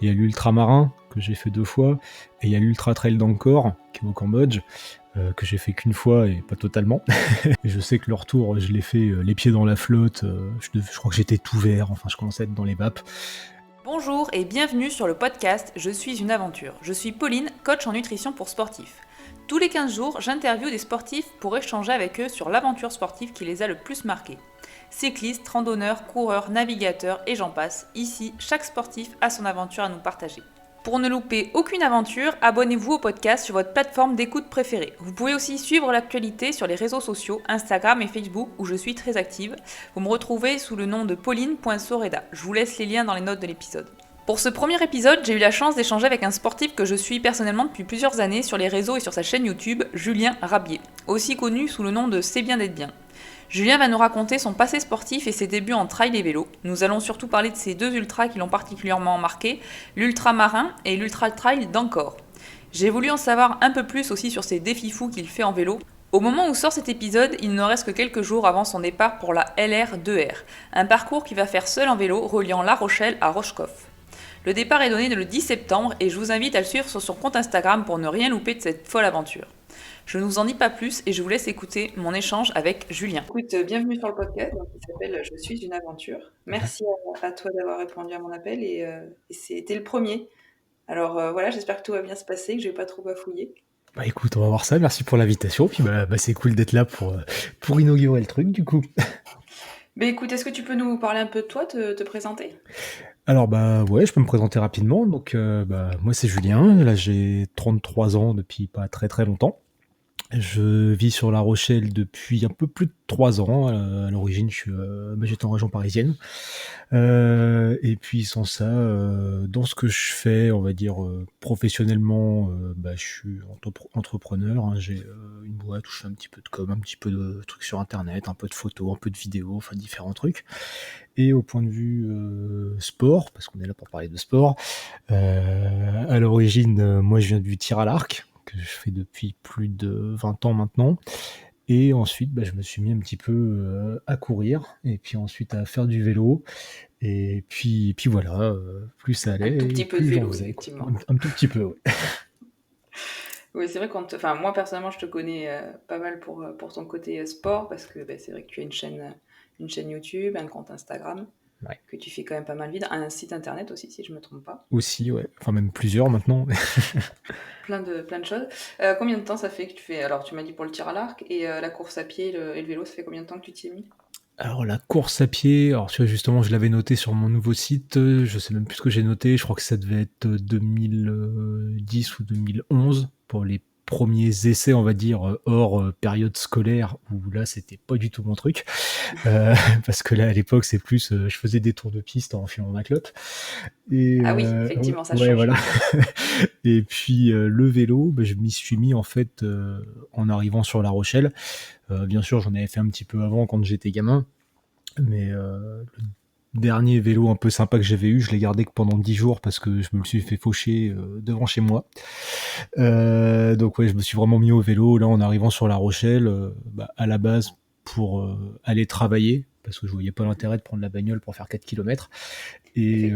Il y a l'ultramarin que j'ai fait 2 fois, et il y a l'ultra trail d'Angkor qui est au Cambodge, que j'ai fait qu'une fois et pas totalement. Et je sais que le retour, je l'ai fait les pieds dans la flotte, je crois que j'étais tout vert, enfin je commençais à être dans les vapes. Bonjour et bienvenue sur le podcast Je suis une aventure. Je suis Pauline, coach en nutrition pour sportifs. Tous les 15 jours, j'interviewe des sportifs pour échanger avec eux sur l'aventure sportive qui les a le plus marqués. Cyclistes, randonneurs, coureurs, navigateurs et j'en passe. Ici, chaque sportif a son aventure à nous partager. Pour ne louper aucune aventure, abonnez-vous au podcast sur votre plateforme d'écoute préférée. Vous pouvez aussi suivre l'actualité sur les réseaux sociaux, Instagram et Facebook, où je suis très active. Vous me retrouvez sous le nom de pauline.soreda. Je vous laisse les liens dans les notes de l'épisode. Pour ce premier épisode, j'ai eu la chance d'échanger avec un sportif que je suis personnellement depuis plusieurs années sur les réseaux et sur sa chaîne YouTube, Julien Rabier, aussi connu sous le nom de C'est bien d'être bien. Julien va nous raconter son passé sportif et ses débuts en trail et vélo. Nous allons surtout parler de ces 2 ultras qui l'ont particulièrement marqué, l'ultramarin et l'ultra trail d'Angkor. J'ai voulu en savoir un peu plus aussi sur ses défis fous qu'il fait en vélo. Au moment où sort cet épisode, il ne reste que quelques jours avant son départ pour la LR2R, un parcours qu'il va faire seul en vélo reliant La Rochelle à Rochekov. Le départ est donné le 10 septembre et je vous invite à le suivre sur son compte Instagram pour ne rien louper de cette folle aventure. Je ne vous en dis pas plus et je vous laisse écouter mon échange avec Julien. Écoute, bienvenue sur le podcast qui s'appelle Je suis une aventure. Merci à toi d'avoir répondu à mon appel et c'était le premier. Alors voilà, j'espère que tout va bien se passer, que je vais pas trop bafouiller. Bah écoute, on va voir ça, merci pour l'invitation, puis c'est cool d'être là pour inaugurer le truc du coup. Mais écoute, est-ce que tu peux nous parler un peu de toi, te présenter ? Alors ouais, je peux me présenter rapidement. Donc moi c'est Julien, là j'ai 33 ans depuis pas très très longtemps. Je vis sur La Rochelle depuis un peu plus de 3 ans. À l'origine, j'étais en région parisienne. Et puis sans ça, dans ce que je fais, on va dire professionnellement, je suis entrepreneur, hein. J'ai une boîte où je fais un petit peu de com, un petit peu de trucs sur internet, un peu de photos, un peu de vidéos, enfin différents trucs. Et au point de vue sport, parce qu'on est là pour parler de sport, à l'origine, moi je viens du tir à l'arc, que je fais depuis plus de 20 ans maintenant. Et ensuite, je me suis mis un petit peu à courir, et puis ensuite à faire du vélo. Et puis voilà, plus ça allait, Un tout petit et peu de plus j'en vélo, faisais, quoi. effectivement. Un tout petit peu, ouais. Oui, c'est vrai enfin moi personnellement, je te connais pas mal pour ton côté sport parce que c'est vrai que tu as une chaîne YouTube, un compte Instagram, Ouais. que tu fais quand même pas mal vite, un site internet aussi si je me trompe pas. Aussi, ouais. Enfin, même plusieurs maintenant. Plein de choses. Combien de temps ça fait que tu fais, alors tu m'as dit pour le tir à l'arc, et la course à pied et le vélo, ça fait combien de temps que tu t'y es mis ? Alors la course à pied, alors tu vois, justement, je l'avais noté sur mon nouveau site, je sais même plus ce que j'ai noté, je crois que ça devait être 2010 ou 2011 pour les premiers essais, on va dire, hors période scolaire, où là c'était pas du tout mon truc. Parce que là à l'époque c'est plus, je faisais des tours de piste en filant ma clope. Et Ah oui, effectivement, ça ouais, change. voilà. Et puis le vélo, je m'y suis mis en fait en arrivant sur La Rochelle. Bien sûr, j'en avais fait un petit peu avant quand j'étais gamin, mais le dernier vélo un peu sympa que j'avais eu, je l'ai gardé que pendant 10 jours parce que je me suis fait faucher devant chez moi. Donc ouais, je me suis vraiment mis au vélo là en arrivant sur La Rochelle, à la base pour aller travailler, parce que je voyais pas l'intérêt de prendre la bagnole pour faire 4 km. Et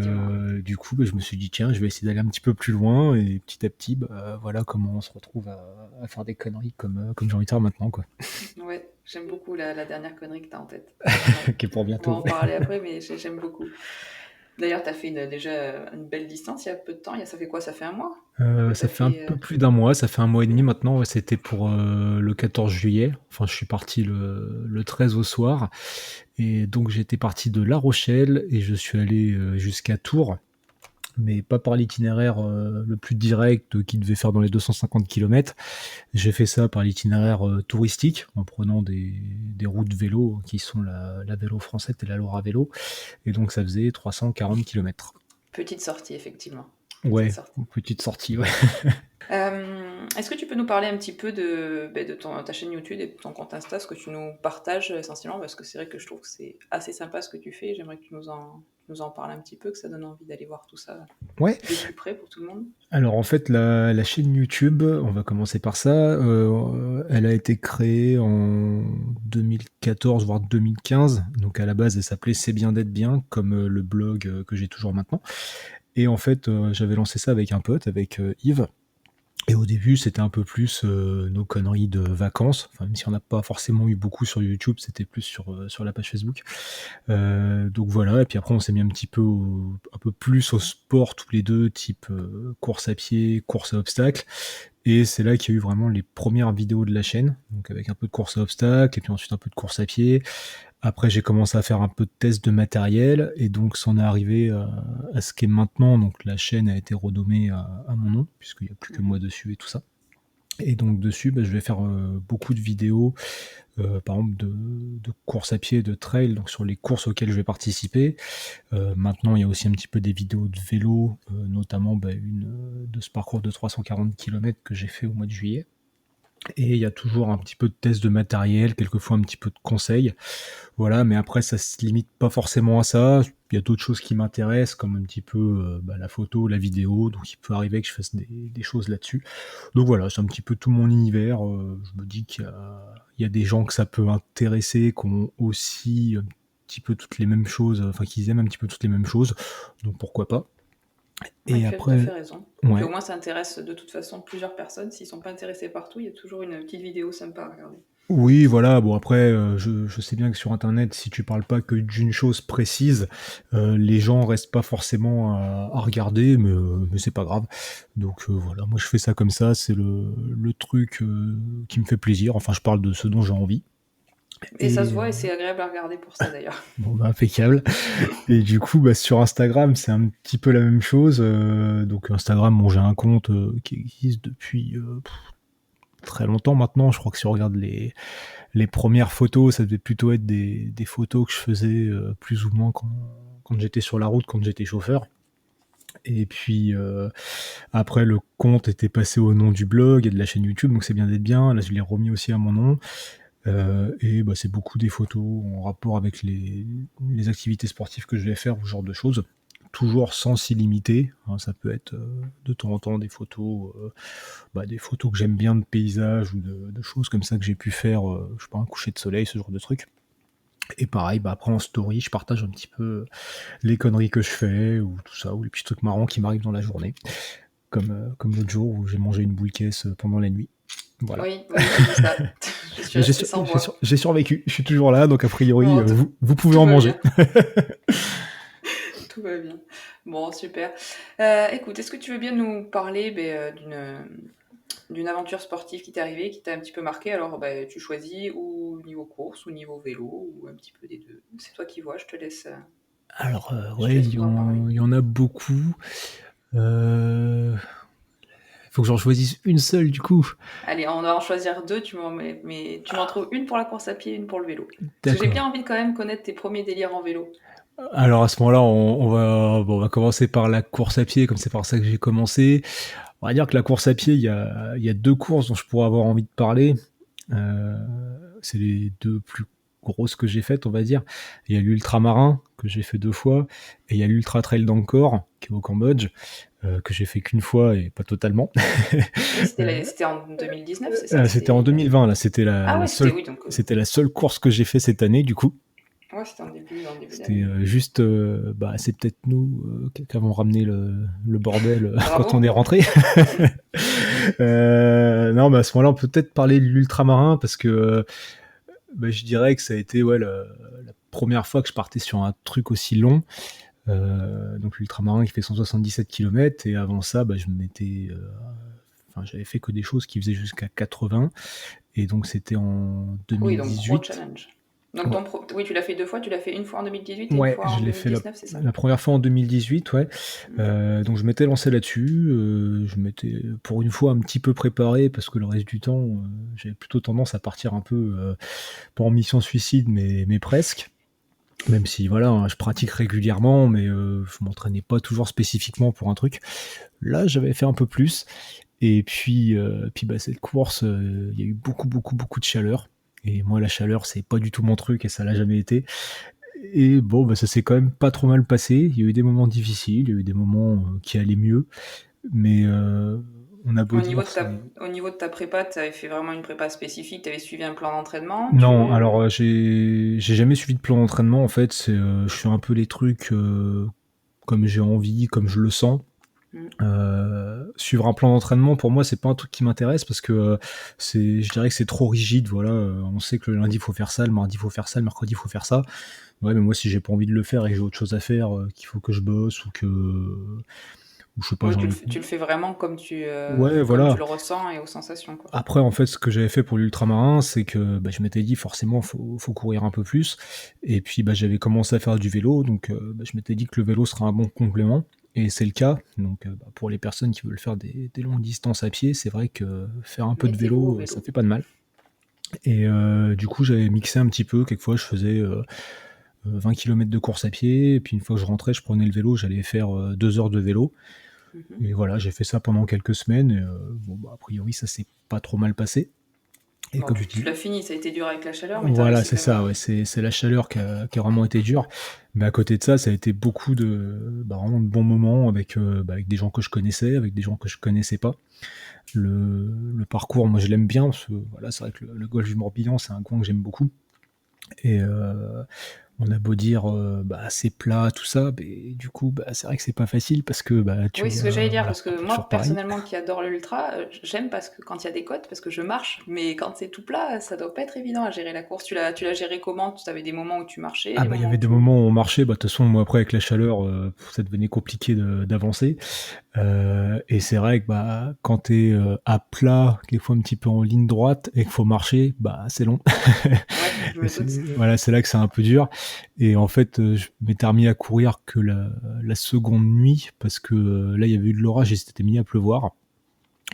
du coup, je me suis dit, tiens, je vais essayer d'aller un petit peu plus loin, et petit à petit, voilà comment on se retrouve à faire des conneries comme j'ai envie de faire maintenant, quoi. Ouais, j'aime beaucoup la dernière connerie que tu as en tête. Qui est pour On va bientôt. en parler après, mais j'aime beaucoup. D'ailleurs, tu as fait déjà une belle distance il y a peu de temps. Ça fait quoi ? Ça fait un mois que tu Ça as fait un fait peu plus d'un mois, ça fait 1 mois et demi maintenant. Ouais, c'était pour le 14 juillet. Enfin, je suis parti le 13 au soir. Et donc, j'étais parti de La Rochelle et je suis allé jusqu'à Tours, mais pas par l'itinéraire le plus direct qui devait faire dans les 250 km. J'ai fait ça par l'itinéraire touristique, en prenant des routes vélo qui sont la Vélo Française et la Laura Vélo. Et donc, ça faisait 340 km. Petite sortie, effectivement. Ouais, Petite sortie. petite sortie, ouais. Est-ce que tu peux nous parler un petit peu de ta chaîne YouTube et de ton compte Insta, ce que tu nous partages essentiellement, parce que c'est vrai que je trouve que c'est assez sympa ce que tu fais. J'aimerais que tu nous en parles un petit peu, que ça donne envie d'aller voir tout ça Ouais. de plus près pour tout le monde. Alors en fait, la chaîne YouTube, on va commencer par ça, elle a été créée en 2014 voire 2015. Donc à la base, elle s'appelait C'est bien d'être bien, comme le blog que j'ai toujours maintenant. Et en fait, j'avais lancé ça avec un pote, avec Yves. Et au début, c'était un peu plus nos conneries de vacances. Enfin, même si on n'a pas forcément eu beaucoup sur YouTube, c'était plus sur la page Facebook. Donc voilà, et puis après, on s'est mis un peu plus au sport tous les deux, type course à pied, course à obstacles. Et c'est là qu'il y a eu vraiment les premières vidéos de la chaîne, donc avec un peu de course à obstacles, et puis ensuite un peu de course à pied. Après, j'ai commencé à faire un peu de tests de matériel, et donc c'en est arrivé à ce qu'est maintenant. Donc la chaîne a été renommée à mon nom, puisqu'il n'y a plus que moi dessus et tout ça. Et donc dessus, je vais faire beaucoup de vidéos, par exemple de course à pied, de trail, donc sur les courses auxquelles je vais participer. Maintenant, il y a aussi un petit peu des vidéos de vélo, notamment une de ce parcours de 340 km que j'ai fait au mois de juillet. Et il y a toujours un petit peu de tests de matériel, quelquefois un petit peu de conseils. Voilà, mais après, ça se limite pas forcément à ça. Il y a d'autres choses qui m'intéressent, comme un petit peu la photo, la vidéo. Donc, il peut arriver que je fasse des choses là-dessus. Donc voilà, c'est un petit peu tout mon univers. Je me dis qu'il y a des gens que ça peut intéresser, qui ont aussi un petit peu toutes les mêmes choses, enfin, qu'ils aiment un petit peu toutes les mêmes choses. Donc, pourquoi pas. Ouais, Et tu as tout à fait après, raison. Puis au ouais. moins, ça intéresse de toute façon plusieurs personnes. S'ils sont pas intéressés partout, il y a toujours une petite vidéo sympa à regarder. Oui, voilà. Bon, après, je sais bien que sur Internet, si tu parles pas que d'une chose précise, les gens restent pas forcément à regarder, mais c'est pas grave. Donc voilà, moi je fais ça comme ça, c'est le truc qui me fait plaisir. Enfin, je parle de ce dont j'ai envie. Et ça se Et voit et c'est agréable à regarder pour ça d'ailleurs. bon, impeccable. Et du coup, sur Instagram, c'est un petit peu la même chose. Donc Instagram, bon, j'ai un compte qui existe depuis très longtemps maintenant. Je crois que si on regarde les premières photos, ça devait plutôt être des photos que je faisais plus ou moins quand j'étais sur la route, quand j'étais chauffeur. Et puis après, le compte était passé au nom du blog et de la chaîne YouTube, donc c'est bien d'être bien. Là, je l'ai remis aussi à mon nom. Et c'est beaucoup des photos en rapport avec les activités sportives que je vais faire ou ce genre de choses. Toujours sans s'y limiter. Hein, ça peut être de temps en temps des photos que j'aime bien de paysages ou de choses comme ça que j'ai pu faire, je sais pas, un coucher de soleil, ce genre de trucs. Et pareil, après en story, je partage un petit peu les conneries que je fais ou tout ça, ou les petits trucs marrants qui m'arrivent dans la journée. Comme l'autre jour où j'ai mangé une boule caisse pendant la nuit. Voilà. Oui, oui, j'ai vu ça. Je suis Mais restée sans voix. j'ai survécu, je suis toujours là, donc a priori, Bon, vous pouvez tout en va manger. bien. Tout va bien. Bon, super. Écoute, est-ce que tu veux bien nous parler d'une aventure sportive qui t'est arrivée, qui t'a un petit peu marqué? Alors, tu choisis ou niveau course ou niveau vélo ou un petit peu des deux. C'est toi qui vois, Alors, je te ouais, laisse nous en parler. il y en a beaucoup. Faut que j'en choisisse une seule, du coup. Allez, on va en choisir deux, mais tu m'en trouves une pour la course à pied et une pour le vélo. Parce que j'ai bien D'accord. envie de quand même connaître tes premiers délires en vélo. Alors à ce moment-là, on va commencer par la course à pied, comme c'est par ça que j'ai commencé. On va dire que la course à pied, il y a deux courses dont je pourrais avoir envie de parler. Euh, c'est les deux plus grosses que j'ai faites, on va dire. Il y a l'ultramarin que j'ai fait 2 fois, et il y a l'ultra trail d'Angkor qui est au Cambodge, que j'ai fait qu'une fois et pas totalement. Oui, c'était en 2019, c'est ça? C'était en 2020 là, Ah ouais, c'était oui, donc c'était la seule course que j'ai fait cette année du coup. ouais, c'était en début C'était d'année. juste, c'est peut-être nous qui avons ramené le bordel quand on est Bravo. rentré. Non, mais à ce moment-là, on peut peut-être parler de l'ultramarin parce que je dirais que ça a été la première fois que je partais sur un truc aussi long. Donc l'ultramarin qui fait 177 km et avant ça, j'avais fait que des choses qui faisaient jusqu'à 80 et donc c'était en Oui, donc gros 2018. challenge. Donc Ouais. oui, tu l'as fait deux fois, tu l'as fait une fois en 2018 et une Ouais, fois je en l'ai fait 2019, c'est ça? la première fois en 2018, ouais. Mm. Donc je m'étais lancé là-dessus. Je m'étais pour une fois un petit peu préparé parce que le reste du temps, j'avais plutôt tendance à partir un peu, pas en mission suicide, mais presque. Même si voilà, hein, je pratique régulièrement, mais je m'entraînais pas toujours spécifiquement pour un truc. Là, j'avais fait un peu plus. Et puis cette course, il y a eu beaucoup, beaucoup, beaucoup de chaleur. Et moi, la chaleur, c'est pas du tout mon truc et ça l'a jamais été. Et bon, ça s'est quand même pas trop mal passé. Il y a eu des moments difficiles, il y a eu des moments qui allaient mieux. Mais on a beau Au niveau dire, de c'est... ta prépa, tu avais fait vraiment une prépa spécifique, tu avais suivi un plan d'entraînement, Non, alors j'ai jamais suivi de plan d'entraînement en fait. Je fais un peu les trucs comme j'ai envie, comme je le sens. Suivre un plan d'entraînement, pour moi, c'est pas un truc qui m'intéresse parce que je dirais que c'est trop rigide. Voilà, on sait que le lundi, il faut faire ça, le mardi, il faut faire ça, le mercredi, il faut faire ça. Ouais, mais moi, si j'ai pas envie de le faire et que j'ai autre chose à faire, qu'il faut que je bosse ou je sais pas, Oui, j'ai envie tu le fais vraiment Ouais, comme tu voilà. le ressens et aux sensations, quoi. Après, en fait, ce que j'avais fait pour l'ultramarin, c'est que je m'étais dit forcément, faut courir un peu plus. Et puis, j'avais commencé à faire du vélo, donc je m'étais dit que le vélo serait un bon complément. Et c'est le cas. Donc, pour les personnes qui veulent faire des longues distances à pied, c'est vrai que faire un peu de Mettez-vous au vélo, ça vélo. fait pas de mal. Et du coup, j'avais mixé un petit peu. Quelquefois, je faisais 20 km de course à pied. Et puis, une fois que je rentrais, je prenais le vélo, j'allais faire 2 heures de vélo. Mhm. Et voilà, j'ai fait ça pendant quelques semaines. Et, a priori, ça s'est pas trop mal passé. Et Bon, comme je tu dis, l'as fini, ça a été dur avec la chaleur, mais t'as voilà, réussi c'est quand même. ça, ouais, c'est la chaleur qui a vraiment été dure. Mais à côté de ça, ça a été beaucoup vraiment de bons moments avec des gens que je connaissais, avec des gens que je connaissais pas. Le parcours, moi, je l'aime bien parce que voilà, c'est vrai que le golfe du Morbihan, c'est un coin que j'aime beaucoup. Et on a beau dire, c'est plat, tout ça, mais du coup, c'est vrai que c'est pas facile parce que tu Oui, c'est ce que j'allais dire, voilà, parce c'est que pas toujours moi, pareil. personnellement, qui adore l'ultra, j'aime parce que quand il y a des côtes, parce que je marche, mais quand c'est tout plat, ça doit pas être évident à gérer la course. Tu l'as géré comment? Tu avais des moments où tu marchais, Ah des il y moments avait où des tu... moments où on marchait, de toute façon, moi après avec la chaleur, ça devenait compliqué d'avancer. Et c'est vrai que quand t'es à plat, quelquefois un petit peu en ligne droite, et qu'il faut marcher, c'est long. Ouais, je Et me doute. voilà, c'est là que c'est un peu dur. Et en fait, je m'étais remis à courir que la seconde nuit, parce que là, il y avait eu de l'orage et c'était mis à pleuvoir.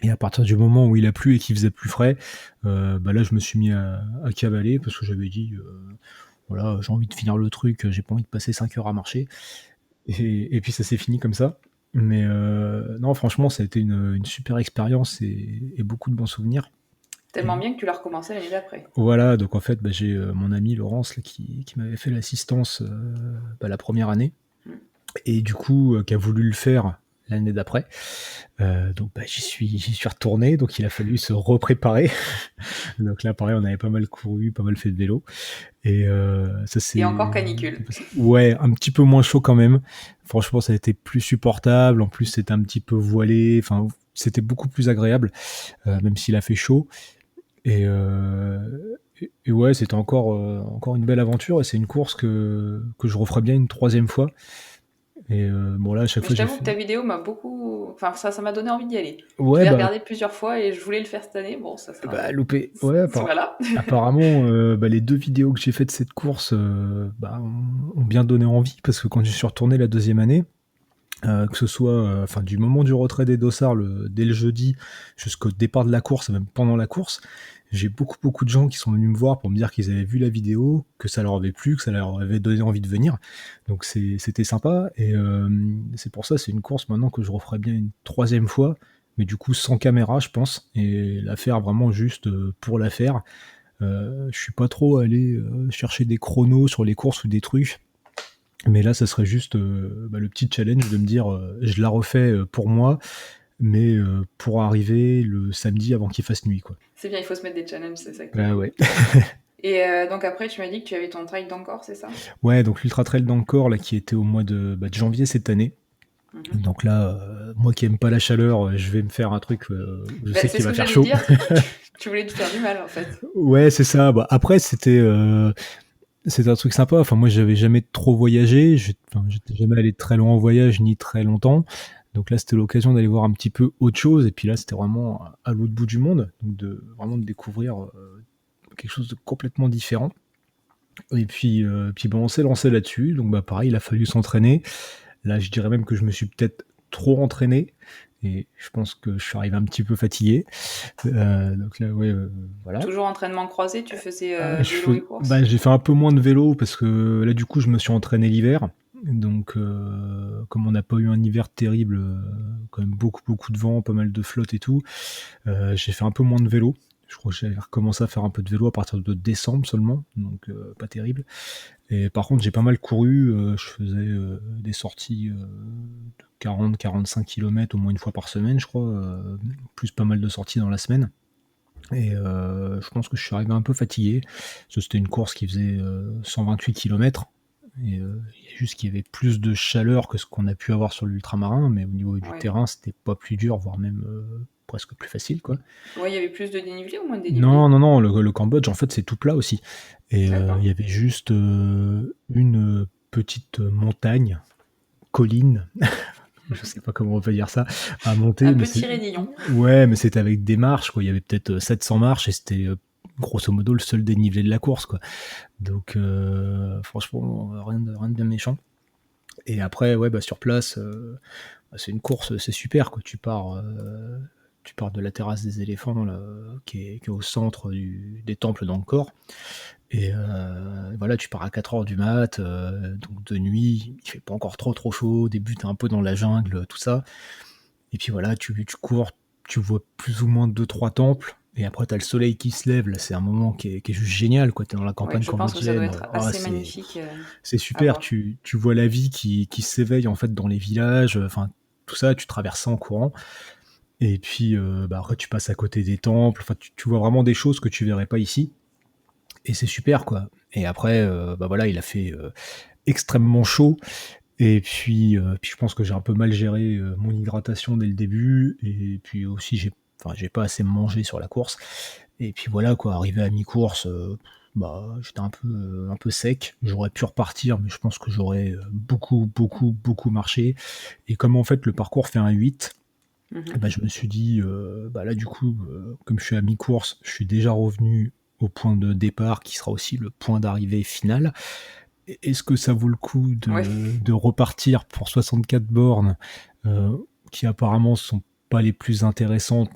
Et à partir du moment où il a plu et qu'il faisait plus frais, là, je me suis mis à cavaler parce que j'avais dit, voilà, j'ai envie de finir le truc, j'ai pas envie de passer 5 heures à marcher. Et puis ça s'est fini comme ça. Mais non, franchement, ça a été une super expérience et beaucoup de bons souvenirs. Tellement Et bien que tu l'as recommencé l'année d'après. voilà, donc en fait, j'ai mon ami Laurence là, qui m'avait fait l'assistance la première année, Mm. et du coup, qui a voulu le faire l'année d'après. Donc j'y suis retourné, donc il a fallu se repréparer. Donc là, pareil, on avait pas mal couru, pas mal fait de vélo. Et ça Et encore c'est canicule. ouais, un petit peu moins chaud quand même. Franchement, ça a été plus supportable. En plus, c'était un petit peu voilé. Enfin, c'était beaucoup plus agréable, même s'il a fait chaud. Et, et ouais, c'était encore une belle aventure. Et c'est une course que je referais bien une troisième fois. Et bon, là, à chaque Mais fois, je j'ai t'avoue que fait. ta vidéo m'a beaucoup... Enfin, ça m'a donné envie d'y aller. Je Ouais, l'ai regardé plusieurs fois et je voulais le faire cette année. Bon, ça sera... loupé. Ouais, Voilà. apparemment, les 2 vidéos que j'ai faites de cette course ont bien donné envie parce que quand je suis retourné la deuxième année, que ce soit du moment du retrait des dossards dès le jeudi jusqu'au départ de la course, et même pendant la course, j'ai beaucoup de gens qui sont venus me voir pour me dire qu'ils avaient vu la vidéo, que ça leur avait plu, que ça leur avait donné envie de venir. Donc c'était sympa. Et c'est pour ça, c'est une course maintenant que je referai bien une troisième fois, mais du coup sans caméra, je pense, et la faire vraiment juste pour la faire. Je suis pas trop allé chercher des chronos sur les courses ou des trucs. Mais là, ça serait juste le petit challenge de me dire, je la refais pour moi, mais pour arriver le samedi avant qu'il fasse nuit, quoi. C'est bien, il faut se mettre des challenges, c'est ça qui est Ah bien. ouais. Et donc après, tu m'as dit que tu avais ton trail d'encore, c'est ça? Ouais, donc l'Ultra Trail d'Ancor, là, qui était au mois de janvier cette année. Mhm. Donc là, moi qui aime pas la chaleur, je vais me faire un truc où je sais C'est qu'il ce va que faire j'allais chaud. dire. Tu voulais te faire du mal, en fait. Ouais, c'est ça. Après, c'était un truc sympa. Enfin, moi, j'avais jamais trop voyagé. J'étais jamais allé très loin en voyage, ni très longtemps. Donc là, c'était l'occasion d'aller voir un petit peu autre chose. Et puis là, c'était vraiment à l'autre bout du monde. Donc vraiment de découvrir quelque chose de complètement différent. Et puis on s'est lancé là-dessus. Donc pareil, il a fallu s'entraîner. Là, je dirais même que je me suis peut-être trop entraîné. Et je pense que je suis arrivé un petit peu fatigué. Donc là, ouais, voilà. Toujours entraînement croisé, tu faisais vélo et course? J'ai fait un peu moins de vélo parce que là, du coup, je me suis entraîné l'hiver. Donc, comme on n'a pas eu un hiver terrible, quand même beaucoup de vent, pas mal de flotte et tout, j'ai fait un peu moins de vélo. Je crois que j'ai recommencé à faire un peu de vélo à partir de décembre seulement, donc pas terrible. Et par contre, j'ai pas mal couru. Je faisais des sorties de 40-45 km au moins une fois par semaine, je crois, plus pas mal de sorties dans la semaine. Et je pense que je suis arrivé un peu fatigué. Parce que c'était une course qui faisait 128 km. Et il y a juste qu'il y avait plus de chaleur que ce qu'on a pu avoir sur l'ultramarin, mais au niveau du Ouais. terrain, c'était pas plus dur, voire même presque plus facile, quoi. Ouais, il y avait plus de dénivelé ou moins de dénivelé? Non, le Cambodge, en fait, c'est tout plat aussi. Et D'accord. il y avait juste une petite montagne, colline, je sais pas comment on peut dire ça, à monter. Un Mais petit raidillon. ouais, mais c'était avec des marches, quoi. Il y avait peut-être 700 marches et c'était grosso modo le seul dénivelé de la course, quoi. Donc franchement, rien de bien méchant. Et après, ouais, bah, sur place, c'est une course, c'est super, quoi. Tu pars de la terrasse des éléphants, là, qui est au centre des temples d'Angkor. Et voilà, tu pars à 4h du mat, donc de nuit, il fait pas encore trop chaud, au début t'es un peu dans la jungle, tout ça. Et puis voilà, tu cours, tu vois plus ou moins 2-3 temples, et après t'as le soleil qui se lève, là c'est un moment qui est juste génial, quoi. T'es dans la Ouais, campagne je pense que ça doit cambodgienne, être assez magnifique c'est à super, voir. tu vois la vie qui s'éveille en fait dans les villages, enfin tout ça, tu traverses ça en courant. Et puis bah, après tu passes à côté des temples, enfin tu vois vraiment des choses que tu verrais pas ici. Et c'est super, quoi. Et après, bah voilà, il a fait extrêmement chaud. Et puis je pense que j'ai un peu mal géré mon hydratation dès le début. Et puis aussi, j'ai pas assez mangé sur la course. Et puis voilà, quoi, arrivé à mi-course, bah, j'étais un peu sec. J'aurais pu repartir, mais je pense que j'aurais beaucoup marché. Et comme en fait le parcours fait un 8, bah, je me suis dit, bah là du coup, comme je suis à mi-course, je suis déjà revenu au point de départ qui sera aussi le point d'arrivée finale. Est-ce que ça vaut le coup Ouais. de repartir pour 64 bornes qui apparemment sont pas les plus intéressantes,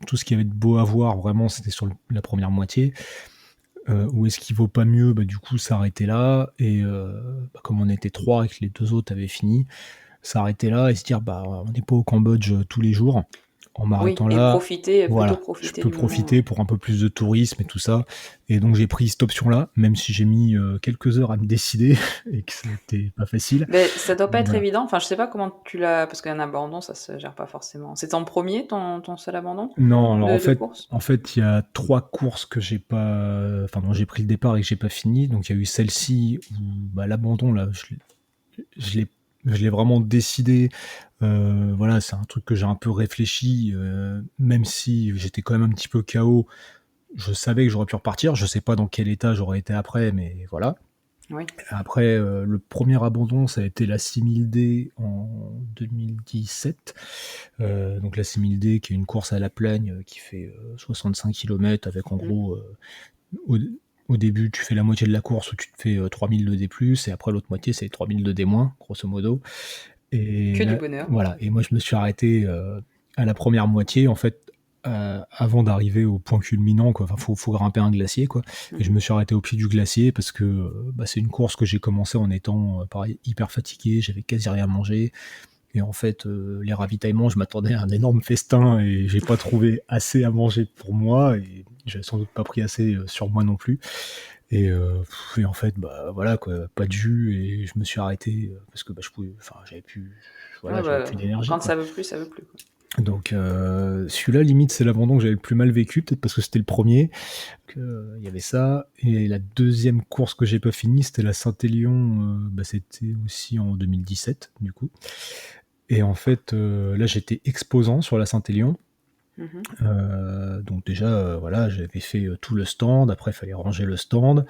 tout ce qui avait de beau à voir vraiment c'était sur la première moitié, ou est-ce qu'il vaut pas mieux bah, du coup s'arrêter là et bah, comme on était 3 et que les 2 autres avaient fini, s'arrêter là et se dire bah on n'est pas au Cambodge tous les jours. En Oui, m'arrêtant et là, plutôt voilà, je profiter peux du moment. profiter pour un peu plus de tourisme et tout ça. Et donc j'ai pris cette option-là, même si j'ai mis quelques heures à me décider et que c'était pas facile. Ben, ça doit pas Mais être voilà. évident. Enfin, je sais pas comment tu l'as, parce qu'un abandon, ça se gère pas forcément. C'est ton premier, ton seul abandon Non, alors de course? en fait, il y a 3 courses que j'ai pas, enfin dont j'ai pris le départ et que j'ai pas fini. Donc il y a eu celle-ci où bah, l'abandon là, je l'ai je l'ai vraiment décidé. Voilà, c'est un truc que j'ai un peu réfléchi, même si j'étais quand même un petit peu KO. Je savais que j'aurais pu repartir. Je sais pas dans quel état j'aurais été après, mais voilà. Oui. Après, le premier abandon, ça a été la 6000D en 2017. Donc la 6000D, qui est une course à la plagne qui fait 65 km avec en gros, au, au début, tu fais la moitié de la course où tu te fais 3000 de D+, et après l'autre moitié, c'est 3000 de D-, grosso modo. Et Que du là, bonheur. voilà. Et moi, je me suis arrêté à la première moitié, en fait, avant d'arriver au point culminant, quoi. Enfin, faut grimper un glacier, quoi. Et je me suis arrêté au pied du glacier parce que bah, c'est une course que j'ai commencé en étant, pareil, hyper fatigué. J'avais quasi rien mangé. Et en fait, les ravitaillements, je m'attendais à un énorme festin et j'ai pas trouvé assez à manger pour moi et j'avais sans doute pas pris assez sur moi non plus. Et en fait, bah voilà quoi, pas de jus et je me suis arrêté parce que bah, j'avais plus, Ouais, voilà, j'avais bah, plus d'énergie quand quoi. ça veut plus, ça veut plus, quoi. Donc celui-là, limite, c'est l'abandon que j'avais le plus mal vécu, peut-être parce que c'était le premier. Il y avait ça. Et la deuxième course que j'ai pas finie, c'était la Saint-Élion. Bah, c'était aussi en 2017, du coup. Et en fait, là, j'étais exposant sur la Saint-Élion. Donc déjà, voilà, j'avais fait tout le stand. Après, il fallait ranger le stand.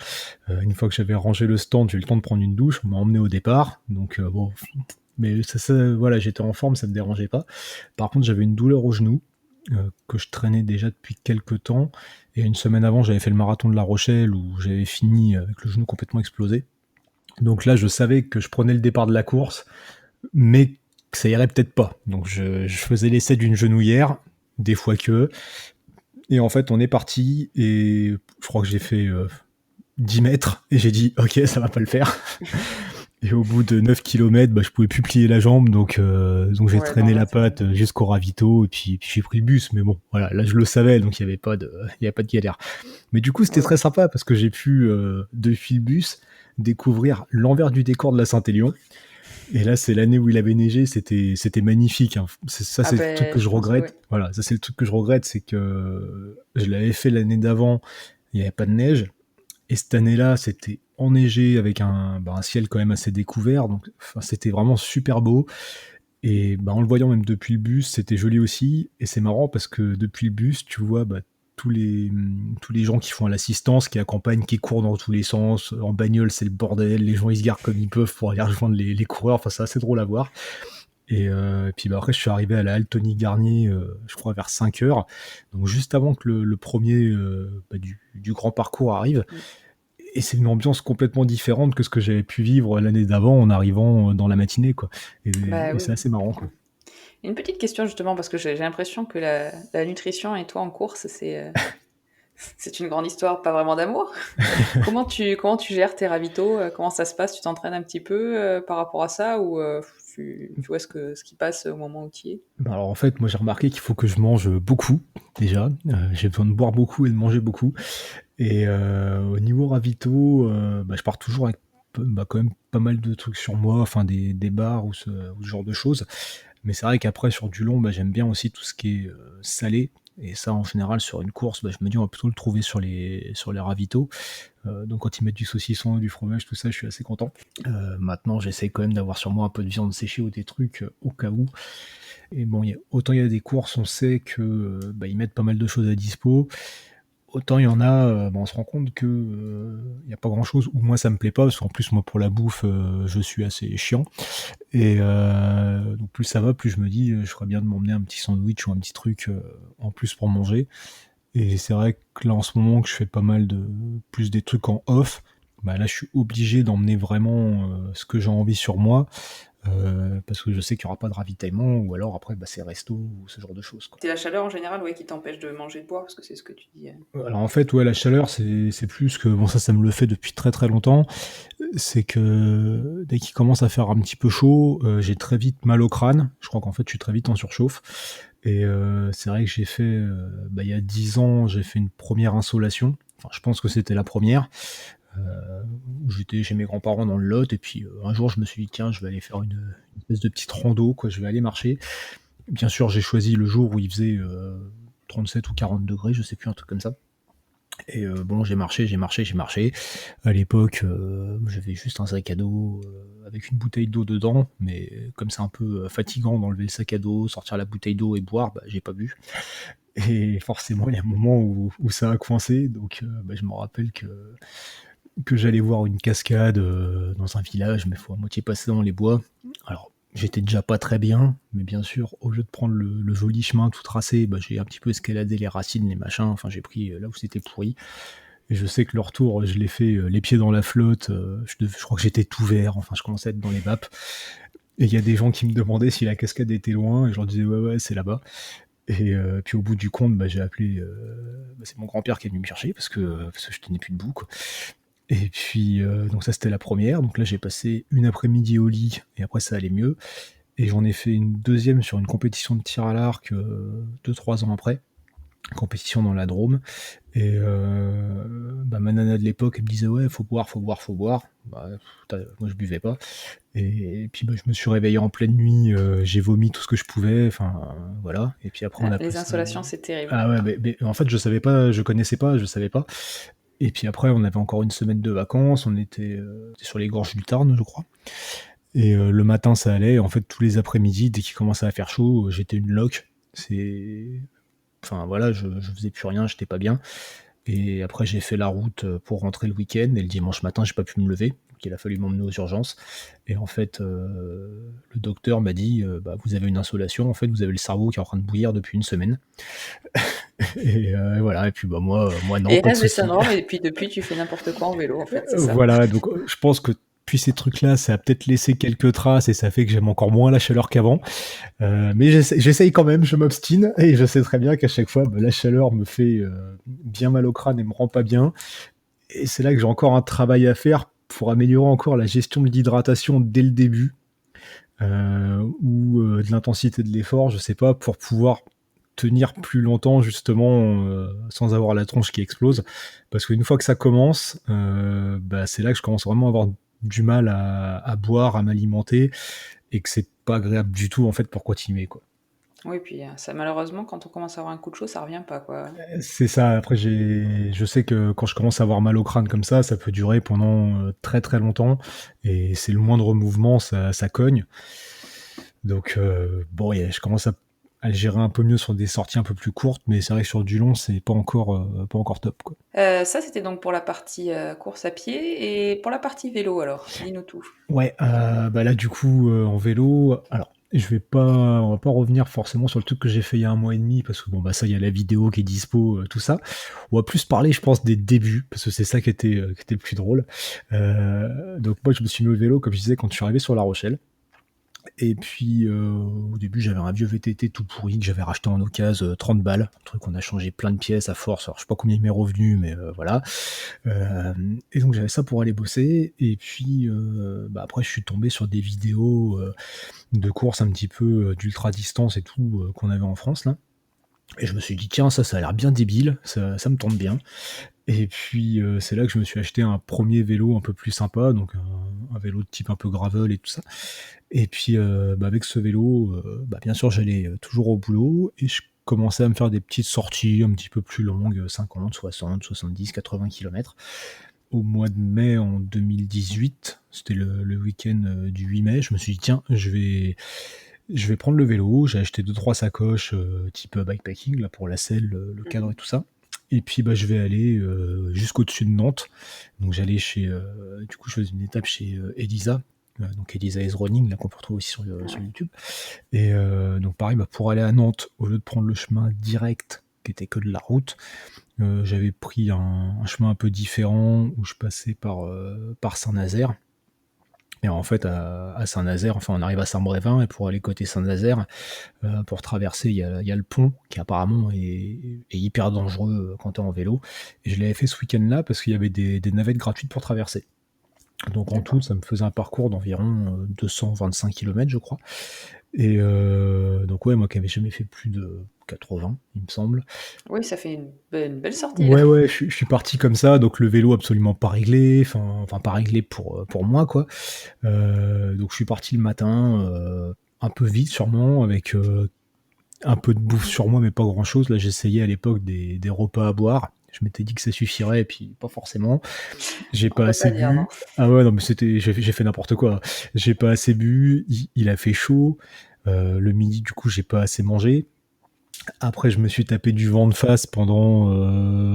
Une fois que j'avais rangé le stand, j'ai eu le temps de prendre une douche. On m'a emmené au départ. Donc bon, mais voilà, j'étais en forme, ça me dérangeait pas. Par contre, j'avais une douleur au genou que je traînais déjà depuis quelques temps. Et une semaine avant, j'avais fait le marathon de La Rochelle où j'avais fini avec le genou complètement explosé. Donc là, je savais que je prenais le départ de la course, mais que ça irait peut-être pas. Donc je faisais l'essai d'une genouillère, des fois que. Et en fait, on est parti et je crois que j'ai fait 10 mètres et j'ai dit ok, ça va pas le faire. Et au bout de 9 km, bah, je pouvais plus plier la jambe, donc j'ai Ouais, non, traîné là, la patte jusqu'au ravito et puis j'ai pris le bus. Mais bon, voilà, là je le savais, donc il y avait pas de galère. Mais du coup, c'était ouais. très sympa parce que j'ai pu depuis le bus découvrir l'envers du décor de la Saint-Élion. Et là, c'est l'année où il avait neigé, c'était magnifique. Hein. Ça, Ah c'est le truc ben, que je je pense que oui. regrette. Voilà, ça c'est le truc que je regrette, c'est que je l'avais fait l'année d'avant, il n'y avait pas de neige. Et cette année-là, c'était enneigé avec un ciel quand même assez découvert, donc c'était vraiment super beau. Et en le voyant même depuis le bus, c'était joli aussi. Et c'est marrant parce que depuis le bus, tu vois tous les gens qui font l'assistance, qui accompagnent, qui courent dans tous les sens. En bagnole, c'est le bordel. Les gens, ils se garent comme ils peuvent pour aller rejoindre les coureurs. Enfin, c'est assez drôle à voir. Et puis après, je suis arrivé à la halle Tony Garnier, je crois vers 5 heures. Donc juste avant que le premier du grand parcours arrive. Et c'est une ambiance complètement différente que ce que j'avais pu vivre l'année d'avant en arrivant dans la matinée, quoi. Et, Bah et oui. c'est assez marrant, quoi. Une petite question justement, parce que j'ai l'impression que la nutrition et toi en course, c'est une grande histoire, pas vraiment d'amour. Comment tu gères tes ravitaux? Comment ça se passe? Tu t'entraînes un petit peu par rapport à ça ou tu vois ce qui passe au moment où tu y es? Alors en fait, moi j'ai remarqué qu'il faut que je mange beaucoup déjà. J'ai besoin de boire beaucoup et de manger beaucoup. Et au niveau ravito, je pars toujours avec quand même pas mal de trucs sur moi, enfin des bars ou ce genre de choses. Mais c'est vrai qu'après sur du long, j'aime bien aussi tout ce qui est salé. Et ça, en général, sur une course, je me dis on va plutôt le trouver sur les ravitaux. Donc quand ils mettent du saucisson, du fromage, tout ça, je suis assez content. Maintenant, j'essaie quand même d'avoir sur moi un peu de viande séchée ou des trucs au cas où. Et bon, autant il y a des courses, on sait que ils mettent pas mal de choses à dispo. Autant il y en a, on se rend compte que il y a pas grand chose, ou moi ça me plaît pas, parce qu'en plus moi pour la bouffe, je suis assez chiant. Et donc plus ça va, plus je me dis, je ferais bien de m'emmener un petit sandwich ou un petit truc en plus pour manger. Et c'est vrai que là en ce moment que je fais pas mal de plus des trucs en off, là je suis obligé d'emmener vraiment ce que j'ai envie sur moi. Parce que je sais qu'il y aura pas de ravitaillement, ou alors après c'est resto ou ce genre de choses, quoi. C'est la chaleur en général, ouais, qui t'empêche de manger et de boire, parce que c'est ce que tu dis. Alors en fait, ouais, la chaleur, c'est plus que bon, ça me le fait depuis très très longtemps. C'est que dès qu'il commence à faire un petit peu chaud, j'ai très vite mal au crâne. Je crois qu'en fait, je suis très vite en surchauffe. Et c'est vrai que j'ai fait, il y a 10 ans, j'ai fait une première insolation. Enfin, je pense que c'était la première. Où j'étais chez mes grands-parents dans le Lot, et puis un jour, je me suis dit, tiens, je vais aller faire une espèce de petite rando, quoi. Je vais aller marcher. Bien sûr, j'ai choisi le jour où il faisait 37 ou 40 degrés, je sais plus, un truc comme ça. Et j'ai marché. À l'époque, j'avais juste un sac à dos avec une bouteille d'eau dedans, mais comme c'est un peu fatigant d'enlever le sac à dos, sortir la bouteille d'eau et boire, j'ai pas bu. Et forcément, il y a un moment où ça a coincé, donc je me rappelle que j'allais voir une cascade dans un village, mais il faut à moitié passer dans les bois. Alors, j'étais déjà pas très bien, mais bien sûr, au lieu de prendre le joli chemin tout tracé, j'ai un petit peu escaladé les racines, les machins, enfin j'ai pris là où c'était pourri. Et je sais que le retour, je l'ai fait les pieds dans la flotte, je crois que j'étais tout vert, enfin je commençais à être dans les vapes. Et il y a des gens qui me demandaient si la cascade était loin, et je leur disais ouais, c'est là-bas. Et puis au bout du compte, j'ai appelé, c'est mon grand-père qui est venu me chercher parce que je tenais plus debout, quoi. Et puis, donc ça c'était la première. Donc là j'ai passé une après-midi au lit et après ça allait mieux. Et j'en ai fait une deuxième sur une compétition de tir à l'arc 2-3 ans après. Compétition dans la Drôme. Et ma nana de l'époque elle me disait ouais faut boire. Moi je buvais pas. Et puis je me suis réveillé en pleine nuit, j'ai vomi tout ce que je pouvais, enfin voilà. Et puis après on a Les passé. insolations, c'est terrible. Ah ouais, mais en fait je savais pas, je connaissais pas, je savais pas. Et puis après, on avait encore une semaine de vacances, on était sur les gorges du Tarn, je crois. Et le matin, ça allait. En fait, tous les après-midi, dès qu'il commençait à faire chaud, j'étais une loque. Enfin voilà, je faisais plus rien, j'étais pas bien. Et après, j'ai fait la route pour rentrer le week-end. Et le dimanche matin, j'ai pas pu me lever. Donc il a fallu m'emmener aux urgences. Et en fait, le docteur m'a dit vous avez une insolation. En fait, vous avez le cerveau qui est en train de bouillir depuis une semaine. Et voilà. Et puis moi non, Et pas de reste le souci. syndrome, et puis depuis, tu fais n'importe quoi en vélo, en fait, c'est ça. Voilà, donc je pense que depuis ces trucs-là, ça a peut-être laissé quelques traces et ça fait que j'aime encore moins la chaleur qu'avant. Mais j'essaye quand même, je m'obstine et je sais très bien qu'à chaque fois, la chaleur me fait bien mal au crâne et me rend pas bien. Et c'est là que j'ai encore un travail à faire pour améliorer encore la gestion de l'hydratation dès le début ou de l'intensité de l'effort, je sais pas, pour pouvoir tenir plus longtemps justement sans avoir la tronche qui explose, parce qu'une fois que ça commence c'est là que je commence vraiment à avoir du mal à boire, à m'alimenter, et que c'est pas agréable du tout en fait pour continuer, quoi. Oui, puis ça, malheureusement, quand on commence à avoir un coup de chaud, ça revient pas, quoi. C'est ça. Après, je sais que quand je commence à avoir mal au crâne comme ça peut durer pendant très très longtemps. Et c'est le moindre mouvement, ça cogne. Donc, bon, je commence à le gérer un peu mieux sur des sorties un peu plus courtes, mais c'est vrai que sur du long, c'est pas encore top, quoi. Ça, c'était donc pour la partie course à pied. Et pour la partie vélo, alors, dis-nous tout. Ouais, bah là, du coup, en vélo, alors, on va pas revenir forcément sur le truc que j'ai fait il y a 1 mois et demi, parce que bon, bah ça, il y a la vidéo qui est dispo, tout ça. On va plus parler, je pense, des débuts, parce que c'est ça qui était le plus drôle. Donc moi, je me suis mis au vélo, comme je disais, quand je suis arrivé sur La Rochelle. Et puis, au début, j'avais un vieux VTT tout pourri que j'avais racheté en occasion, 30 balles, un truc qu'on a changé plein de pièces à force. Alors, je sais pas combien il m'est revenu, mais voilà. Et donc j'avais ça pour aller bosser. Et puis, bah, après, je suis tombé sur des vidéos de courses un petit peu d'ultra distance et tout qu'on avait en France là. Et je me suis dit, tiens, ça a l'air bien débile, ça me tente bien. Et puis, c'est là que je me suis acheté un premier vélo un peu plus sympa, donc un vélo de type un peu gravel et tout ça. Et puis, bah, avec ce vélo, bah, bien sûr, j'allais toujours au boulot et je commençais à me faire des petites sorties un petit peu plus longues, 50, 60, 70, 80 km. Au mois de mai en 2018, c'était le week-end du 8 mai, je me suis dit, tiens, je vais prendre le vélo. J'ai acheté 2-3 sacoches type bikepacking là, pour la selle, le cadre et tout ça. Et puis bah, je vais aller jusqu'au-dessus de Nantes. Donc j'allais du coup, je faisais une étape chez Elisa. Donc Elisa is Running, là qu'on peut retrouver aussi sur Ouais. YouTube. Et donc pareil, bah, pour aller à Nantes, au lieu de prendre le chemin direct, qui était que de la route, j'avais pris un chemin un peu différent où je passais par Saint-Nazaire. Et en fait, à Saint-Nazaire, enfin, on arrive à Saint-Brévin, et pour aller côté Saint-Nazaire, pour traverser, il y a le pont qui apparemment est hyper dangereux quand tu es en vélo. Et je l'avais fait ce week-end-là parce qu'il y avait des navettes gratuites pour traverser. Donc en tout, D'accord. ça me faisait un parcours d'environ 225 km, je crois. Et donc ouais, moi qui n'avais jamais fait plus de 80, il me semble. Oui, ça fait une belle sortie, là. Ouais, ouais, je suis parti comme ça, donc le vélo absolument pas réglé, enfin pas réglé pour moi, quoi. Donc je suis parti le matin, un peu vite sûrement, avec un peu de bouffe sur moi, mais pas grand-chose. Là, j'essayais à l'époque des repas à boire. Je m'étais dit que ça suffirait, et puis pas forcément. J'ai On pas peut assez pas dire, non. bu. Ah ouais, non, mais j'ai fait n'importe quoi. J'ai pas assez bu, il a fait chaud. Le midi, du coup, j'ai pas assez mangé. Après, je me suis tapé du vent de face pendant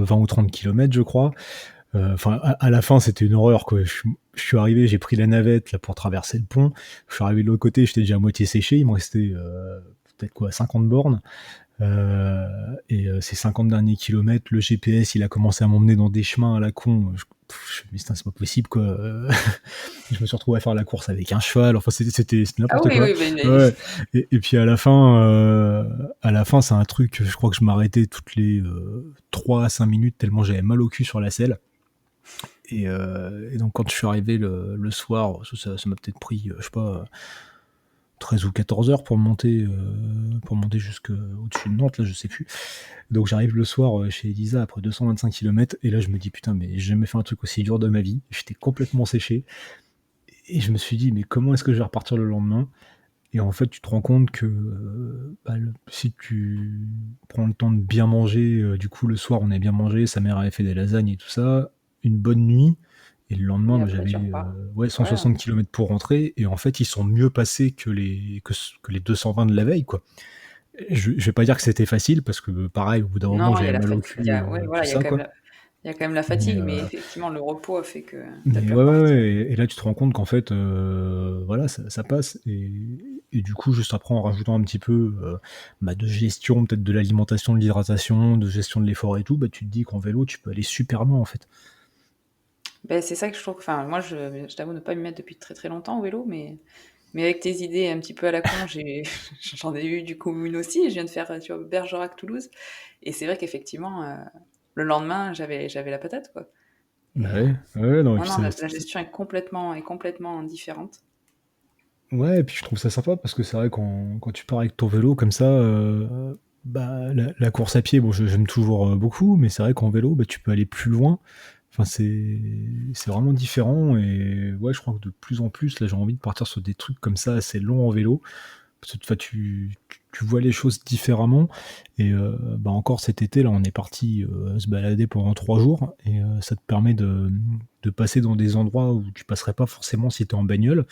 20 ou 30 km, je crois. Enfin, à la fin, c'était une horreur, quoi. Je suis arrivé, j'ai pris la navette là pour traverser le pont. Je suis arrivé de l'autre côté, j'étais déjà à moitié séché. Il me restait peut-être quoi, 50 bornes. Euh, et ces 50 derniers kilomètres, le GPS, il a commencé à m'emmener dans des chemins à la con. Je me suis dit, c'est pas possible, quoi. Je me suis retrouvé à faire la course avec un cheval. Enfin, c'était Ah n'importe oui, quoi. oui, mais Ouais. Et puis à la fin, c'est un truc. Je crois que je m'arrêtais toutes les 3 à 5 minutes tellement j'avais mal au cul sur la selle. Et donc quand je suis arrivé le soir, ça m'a peut-être pris, je sais pas, 13 ou 14 heures pour monter jusqu'au dessus de Nantes, là, je sais plus. Donc j'arrive le soir chez Elisa après 225 km, et là je me dis putain, mais j'ai jamais fait un truc aussi dur de ma vie. J'étais complètement séché, et je me suis dit, mais comment est-ce que je vais repartir le lendemain? Et en fait, tu te rends compte que bah, si tu prends le temps de bien manger, du coup, le soir, on a bien mangé, sa mère avait fait des lasagnes et tout ça, une bonne nuit, et le lendemain, et bah, après, j'avais tu repars. ouais, Ouais, 160 km pour rentrer, et en fait, ils sont mieux passés que les 220 de la veille, quoi. Je vais pas dire que c'était facile, parce que pareil, au bout d'un moment, non, il y j'avais a la mal au fatigue. cul, Ouais, tout voilà, ça, quoi. il y a quand même la Mais, fatigue, mais effectivement, le repos a fait que tu as mais pu ouais, ouais, repartir. ouais, et là tu te rends compte qu'en fait, voilà, ça passe. Et du coup, juste après, en rajoutant un petit peu bah, de gestion, peut-être de l'alimentation, de l'hydratation, de gestion de l'effort et tout, bah, tu te dis qu'en vélo, tu peux aller super loin en fait. Ben, c'est ça que je trouve. Enfin, moi, je t'avoue ne pas m'y mettre depuis très très longtemps au vélo, mais avec tes idées un petit peu à la con, j'en ai eu du coup une aussi. Je viens de faire tu vois, Bergerac-Toulouse. Et c'est vrai qu'effectivement, le lendemain, j'avais la patate, quoi. Bah Et ouais, ouais, non, et non, puis non, la gestion est complètement différente. ouais, et puis je trouve ça sympa parce que c'est vrai quand tu pars avec ton vélo comme ça, bah, la course à pied, bon, j'aime toujours beaucoup, mais c'est vrai qu'en vélo, bah, tu peux aller plus loin. Enfin, c'est vraiment différent, et ouais, je crois que de plus en plus, là, j'ai envie de partir sur des trucs comme ça assez longs en vélo. Parce que, enfin, tu vois les choses différemment. Et encore cet été, là, on est parti se balader pendant 3 jours. Et ça te permet de passer dans des endroits où tu passerais pas forcément si tu es en bagnole.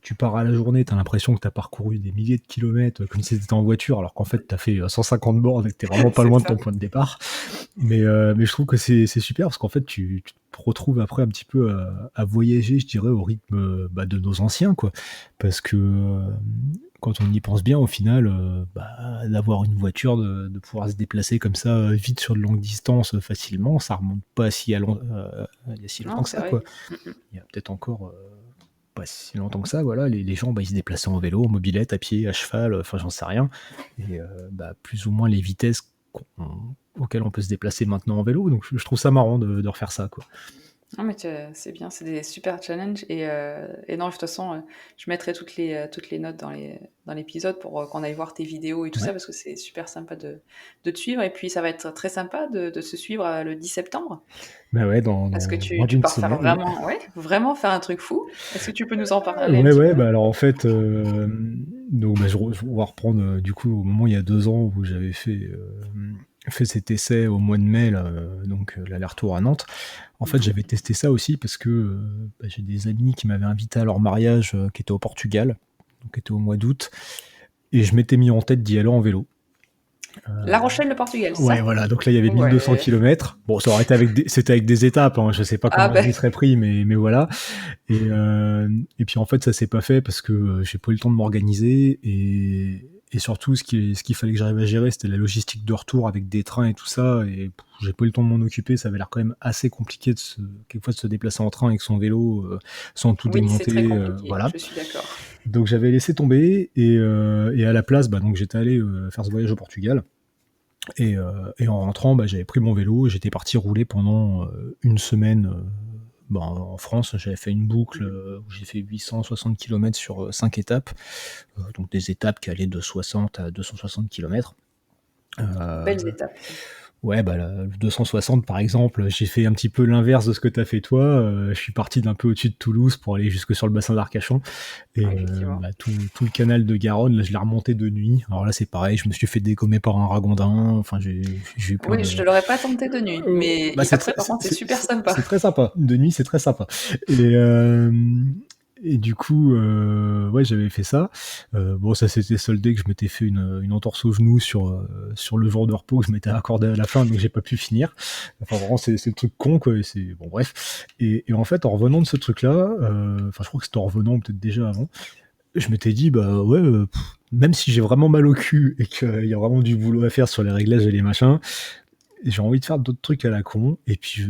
Tu pars à la journée, tu as l'impression que tu as parcouru des milliers de kilomètres comme si tu étais en voiture, alors qu'en fait, tu as fait 150 bornes et que tu vraiment pas C'est loin de ça. ton point de départ. Mais je trouve que c'est super parce qu'en fait, tu te retrouves après un petit peu à voyager, je dirais, au rythme de nos anciens, quoi. Parce que quand on y pense bien, au final, d'avoir une voiture, de pouvoir se déplacer comme ça vite sur de longues distances facilement, ça remonte pas il y a si longtemps Non, que c'est ça, vrai. quoi. Il y a peut-être encore pas si longtemps que ça, voilà, les gens, ils se déplaçaient en vélo, en mobilette, à pied, à cheval, enfin j'en sais rien. Et plus ou moins les vitesses auxquelles on peut se déplacer maintenant en vélo. Donc je trouve ça marrant de refaire ça, quoi. Non, mais c'est bien, c'est des super challenges. Et non, de toute façon, je mettrai toutes les notes dans l'épisode pour qu'on aille voir tes vidéos et tout ça, Ouais. parce que c'est super sympa de te suivre. Et puis, ça va être très sympa de se suivre le 10 septembre, Bah ouais, parce que dans moins tu d'une pars faire semaine, oui. vraiment, ouais, vraiment faire un truc fou. Est-ce que tu peux nous en parler un Ouais, petit ouais, peu? bah alors en fait, donc on va reprendre du coup au moment il y a 2 ans où j'avais fait cet essai au mois de mai, là, donc l'aller-retour à Nantes. En fait, Mhm. j'avais testé ça aussi parce que j'ai des amis qui m'avaient invité à leur mariage qui était au Portugal, donc qui était au mois d'août, et je m'étais mis en tête d'y aller en vélo. La Rochelle, le Portugal, c'est Ouais, ça? voilà, donc là il y avait 1200 Ouais. kilomètres. Bon, ça aurait été c'était avec des étapes, hein, je sais pas Ah combien je ben, m'y serais pris, mais voilà. Et puis en fait, ça s'est pas fait parce que j'ai pas eu le temps de m'organiser et surtout ce qu'il fallait que j'arrive à gérer, c'était la logistique de retour avec des trains et tout ça. Et j'ai pas eu le temps de m'en occuper. Ça avait l'air quand même assez compliqué quelquefois de se déplacer en train avec son vélo sans tout oui, c'est très démonter. compliqué, Voilà. je suis d'accord. Donc j'avais laissé tomber et à la place, donc j'étais allé faire ce voyage au Portugal. Et en rentrant, j'avais pris mon vélo et j'étais parti rouler pendant une semaine en France. J'avais fait une boucle Mhm. où j'ai fait 860 km sur 5 étapes, donc des étapes qui allaient de 60 à 260 km. Belles étapes. Ouais, le 260 par exemple, j'ai fait un petit peu l'inverse de ce que tu as fait toi. Je suis parti d'un peu au-dessus de Toulouse pour aller jusque sur le bassin d'Arcachon. Et Ouais, effectivement. tout le canal de Garonne, là, je l'ai remonté de nuit. Alors là, c'est pareil, je me suis fait dégommer par un ragondin. Enfin, j'ai eu plein Oui, je de. te l'aurais pas tenté de nuit, mais C'est très, après, par contre, c'est super sympa. c'est très sympa. De nuit, c'est très sympa. Et, euh, et du coup, ouais, j'avais fait ça. Bon, ça s'était soldé que je m'étais fait une entorse au genou sur le jour de repos que je m'étais accordé à la fin, donc j'ai pas pu finir. Enfin, vraiment, c'est le truc con, quoi. Et c'est bon, bref. Et en fait, en revenant de ce truc-là, enfin, je crois que c'était en revenant, peut-être déjà avant, je m'étais dit, bah ouais, même si j'ai vraiment mal au cul et qu'il y a vraiment du boulot à faire sur les réglages et les machins, j'ai envie de faire d'autres trucs à la con. Et puis,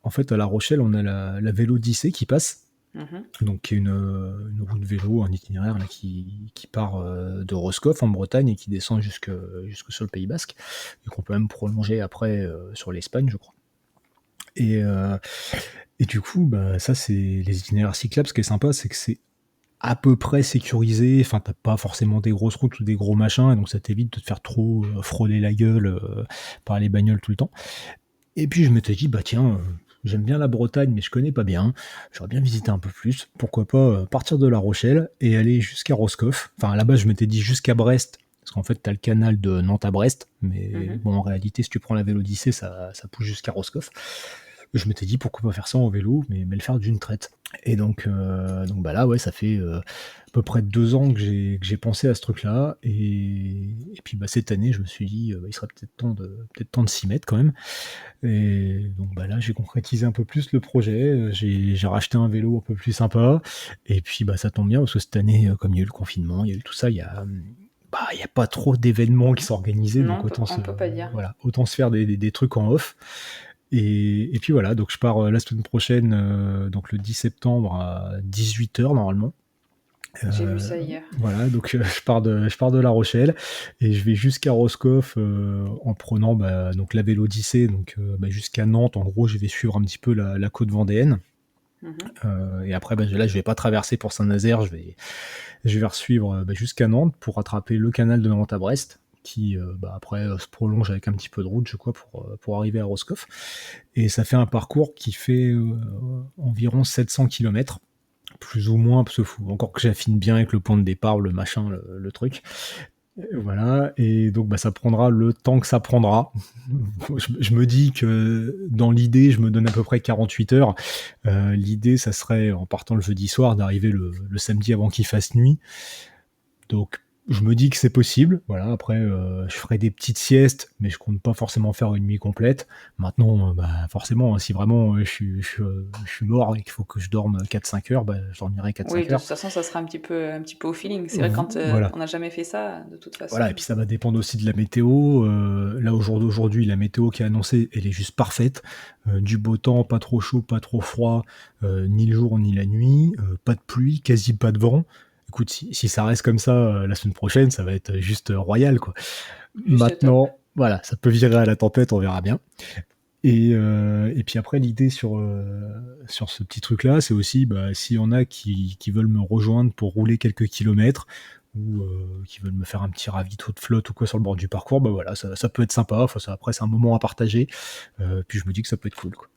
en fait, à La Rochelle, on a la Vélodyssée qui passe. Mhm. Donc, qui est une route vélo, un itinéraire là, qui part de Roscoff en Bretagne et qui descend jusque sur le Pays Basque. Et qu'on peut même prolonger après sur l'Espagne, je crois. Et, euh, et du coup, ça, c'est les itinéraires cyclables. Ce qui est sympa, c'est que c'est à peu près sécurisé. Enfin, t'as pas forcément des grosses routes ou des gros machins, et donc ça t'évite de te faire trop frôler la gueule par les bagnoles tout le temps. Et puis je m'étais dit, bah tiens, j'aime bien la Bretagne, mais je connais pas bien. J'aurais bien visité un peu plus. Pourquoi pas partir de La Rochelle et aller jusqu'à Roscoff. Enfin, à la base, je m'étais dit jusqu'à Brest. Parce qu'en fait, t'as le canal de Nantes à Brest, mais Mhm. bon, en réalité, si tu prends la Vélodyssée, ça pousse jusqu'à Roscoff. Je m'étais dit pourquoi pas faire ça en vélo, mais le faire d'une traite. Et donc là, ouais, ça fait à peu près 2 ans que j'ai pensé à ce truc-là. Et puis cette année, je me suis dit, il serait peut-être temps de s'y mettre quand même. Et donc là, j'ai concrétisé un peu plus le projet. J'ai racheté un vélo un peu plus sympa. Et puis ça tombe bien parce que cette année, comme il y a eu le confinement, il y a eu tout ça, il y a pas trop d'événements qui sont organisés, Non, donc on peut pas dire. autant se faire des trucs en off. Et puis voilà, donc je pars la semaine prochaine, donc le 10 septembre à 18h normalement. J'ai vu Euh, ça hier. voilà, donc je pars de La Rochelle et je vais jusqu'à Roscoff en prenant donc la Vélodyssée, donc jusqu'à Nantes. En gros, je vais suivre un petit peu la côte vendéenne. Mhm. Et après, là, je vais pas traverser pour Saint-Nazaire, je vais suivre jusqu'à Nantes pour rattraper le canal de Nantes à Brest, qui après se prolonge avec un petit peu de route, je crois, pour arriver à Roscoff. Et ça fait un parcours qui fait environ 700 km, plus ou moins, parce qu'il faut encore que j'affine bien avec le point de départ, le machin, le truc. Voilà, et donc bah, ça prendra le temps que ça prendra. Je me dis que dans l'idée, je me donne à peu près 48 heures. L'idée, ça serait, en partant le jeudi soir, d'arriver le samedi avant qu'il fasse nuit. Donc je me dis que c'est possible. Voilà, après, je ferai des petites siestes, mais je compte pas forcément faire une nuit complète. Maintenant, bah, forcément, hein, si vraiment je suis mort et qu'il faut que je dorme 4-5 heures, bah, je dormirai Oui, 4-5 de heures. toute façon, ça sera un petit peu au feeling. C'est vrai que quand Voilà. on n'a jamais fait ça, de toute Voilà, et façon. puis ça va dépendre aussi de la météo. Là, au jour d'aujourd'hui, la météo qui est annoncée, elle est juste parfaite. Du beau temps, pas trop chaud, pas trop froid, ni le jour ni la nuit, pas de pluie, quasi pas de vent. Écoute, si ça reste comme ça la semaine prochaine, ça va être juste royal, quoi. Juste top. Maintenant, voilà, ça peut virer à la tempête, on verra bien. Et puis après, l'idée sur ce petit truc-là, c'est aussi bah, s'il y en a qui veulent me rejoindre pour rouler quelques kilomètres ou qui veulent me faire un petit ravito de flotte ou quoi sur le bord du parcours, bah voilà, ça peut être sympa. Enfin, après, c'est un moment à partager. Puis je me dis que ça peut être cool, quoi.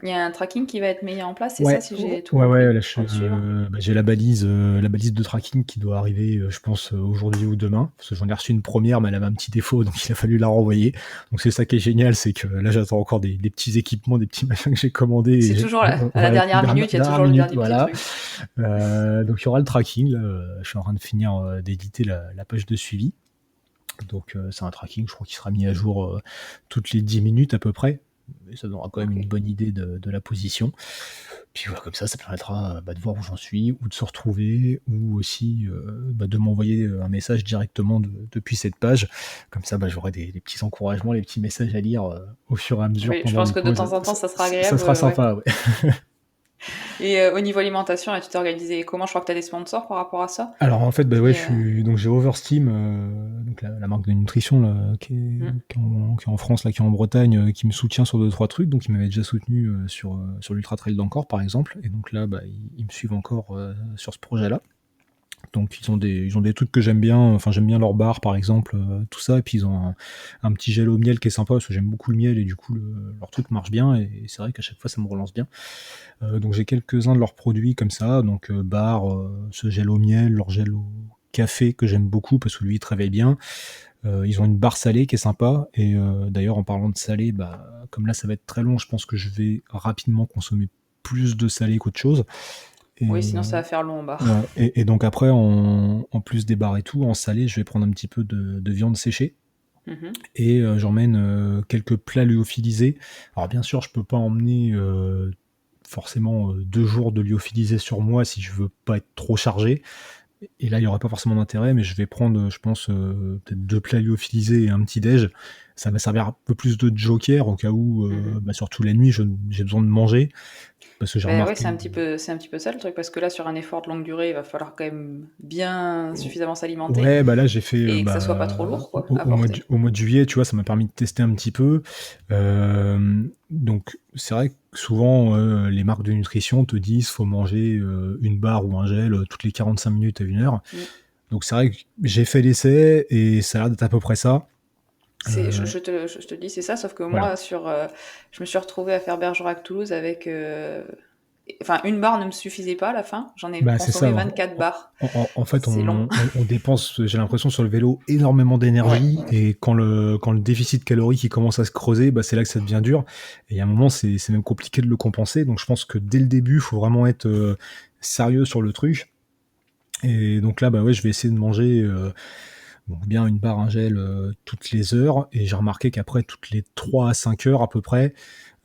Il y a un tracking qui va être mis en place, c'est ça, Ouais, si j'ai tout ouais, compris, là, pour le suivre? bah, j'ai la balise de tracking qui doit arriver, je pense, aujourd'hui ou demain. Parce que j'en ai reçu une première, mais elle avait un petit défaut, donc il a fallu la renvoyer. Donc c'est ça qui est génial, c'est que là, j'attends encore des petits équipements, des petits machins que j'ai commandés. C'est toujours à la Voilà, dernière minute, il y a dernière toujours le minute, dernier petit voilà. truc. Donc il y aura le tracking. Là, je suis en train de finir d'éditer la page de suivi. Donc c'est un tracking, je crois qu'il sera mis à jour toutes les 10 minutes à peu près. Mais ça donnera quand même Ok. une bonne idée de la position. Puis voilà, comme ça permettra bah, de voir où j'en suis, ou de se retrouver, ou aussi bah, de m'envoyer un message directement depuis cette page. Comme ça, bah, j'aurai des petits encouragements, les petits messages à lire au fur et à mesure Oui, je pendant pense les que de pauses. temps en temps, ça sera Ça agréable, sera ouais. sympa, ouais. Et au niveau alimentation, là, tu t'es organisé comment? Je crois que tu as des sponsors par rapport à ça? Alors en fait, bah ouais, Qui, donc j'ai Oversteam, donc la marque de nutrition là, hmm. qui est en France, là, qui est en Bretagne, qui me soutient sur 2-3 trucs. Donc ils m'avaient déjà soutenu sur l'Ultra Trail d'Ancor par exemple. Et donc là, bah, ils me suivent encore sur ce projet-là. Donc ils ont des trucs que j'aime bien, enfin j'aime bien leur bar par exemple, tout ça, et puis ils ont un petit gel au miel qui est sympa, parce que j'aime beaucoup le miel, et du coup leur truc marche bien, et c'est vrai qu'à chaque fois ça me relance bien. Donc j'ai quelques-uns de leurs produits comme ça, donc bar, ce gel au miel, leur gel au café que j'aime beaucoup, parce que lui il travaille bien. Ils ont une barre salée qui est sympa, et d'ailleurs en parlant de salé, bah, comme là ça va être très long, je pense que je vais rapidement consommer plus de salé qu'autre chose. Et, Oui, sinon ça va faire long en bar. ouais, et donc après, en plus des bars et tout, en salé, je vais prendre un petit peu de viande séchée. Mhm. Et j'emmène quelques plats lyophilisés. Alors bien sûr, je peux pas emmener forcément 2 jours de lyophilisé sur moi si je veux pas être trop chargé. Et là, il n'y aurait pas forcément d'intérêt, mais je vais prendre, je pense, peut-être 2 plats lyophilisés et un petit déj. Ça va servir un peu plus de joker au cas où, Mhm. bah, surtout la nuit, j'ai besoin de manger. Parce que j'ai Ben oui, remarqué. c'est un petit peu ça le truc, parce que là, sur un effort de longue durée, il va falloir quand même bien suffisamment s'alimenter Ouais, bah là j'ai fait et que ça soit pas trop bah, lourd, quoi, à porter. au mois de juillet, tu vois, ça m'a permis de tester un petit peu. Donc c'est vrai que souvent les marques de nutrition te disent faut manger une barre ou un gel toutes les 45 minutes à 1 heure. Mm. Donc c'est vrai que j'ai fait l'essai et ça a l'air d'être à peu près ça. Je, Euh, je te dis, c'est ça, sauf que voilà. moi, je me suis retrouvée à faire Bergerac-Toulouse avec. Enfin, une barre ne me suffisait pas à la fin, j'en ai Bah c'est consommé ça. 24 barres. En fait, C'est long. on dépense, j'ai l'impression, sur le vélo énormément Ouais. d'énergie, et quand le déficit calorique il commence à se creuser, bah, c'est là que ça devient dur. Et à un moment, c'est même compliqué de le compenser. Donc je pense que dès le début, il faut vraiment être sérieux sur le truc. Et donc là, bah ouais, je vais essayer de manger bon, bien une barre, un gel toutes les heures. Et j'ai remarqué qu'après, toutes les 3 à 5 heures à peu près,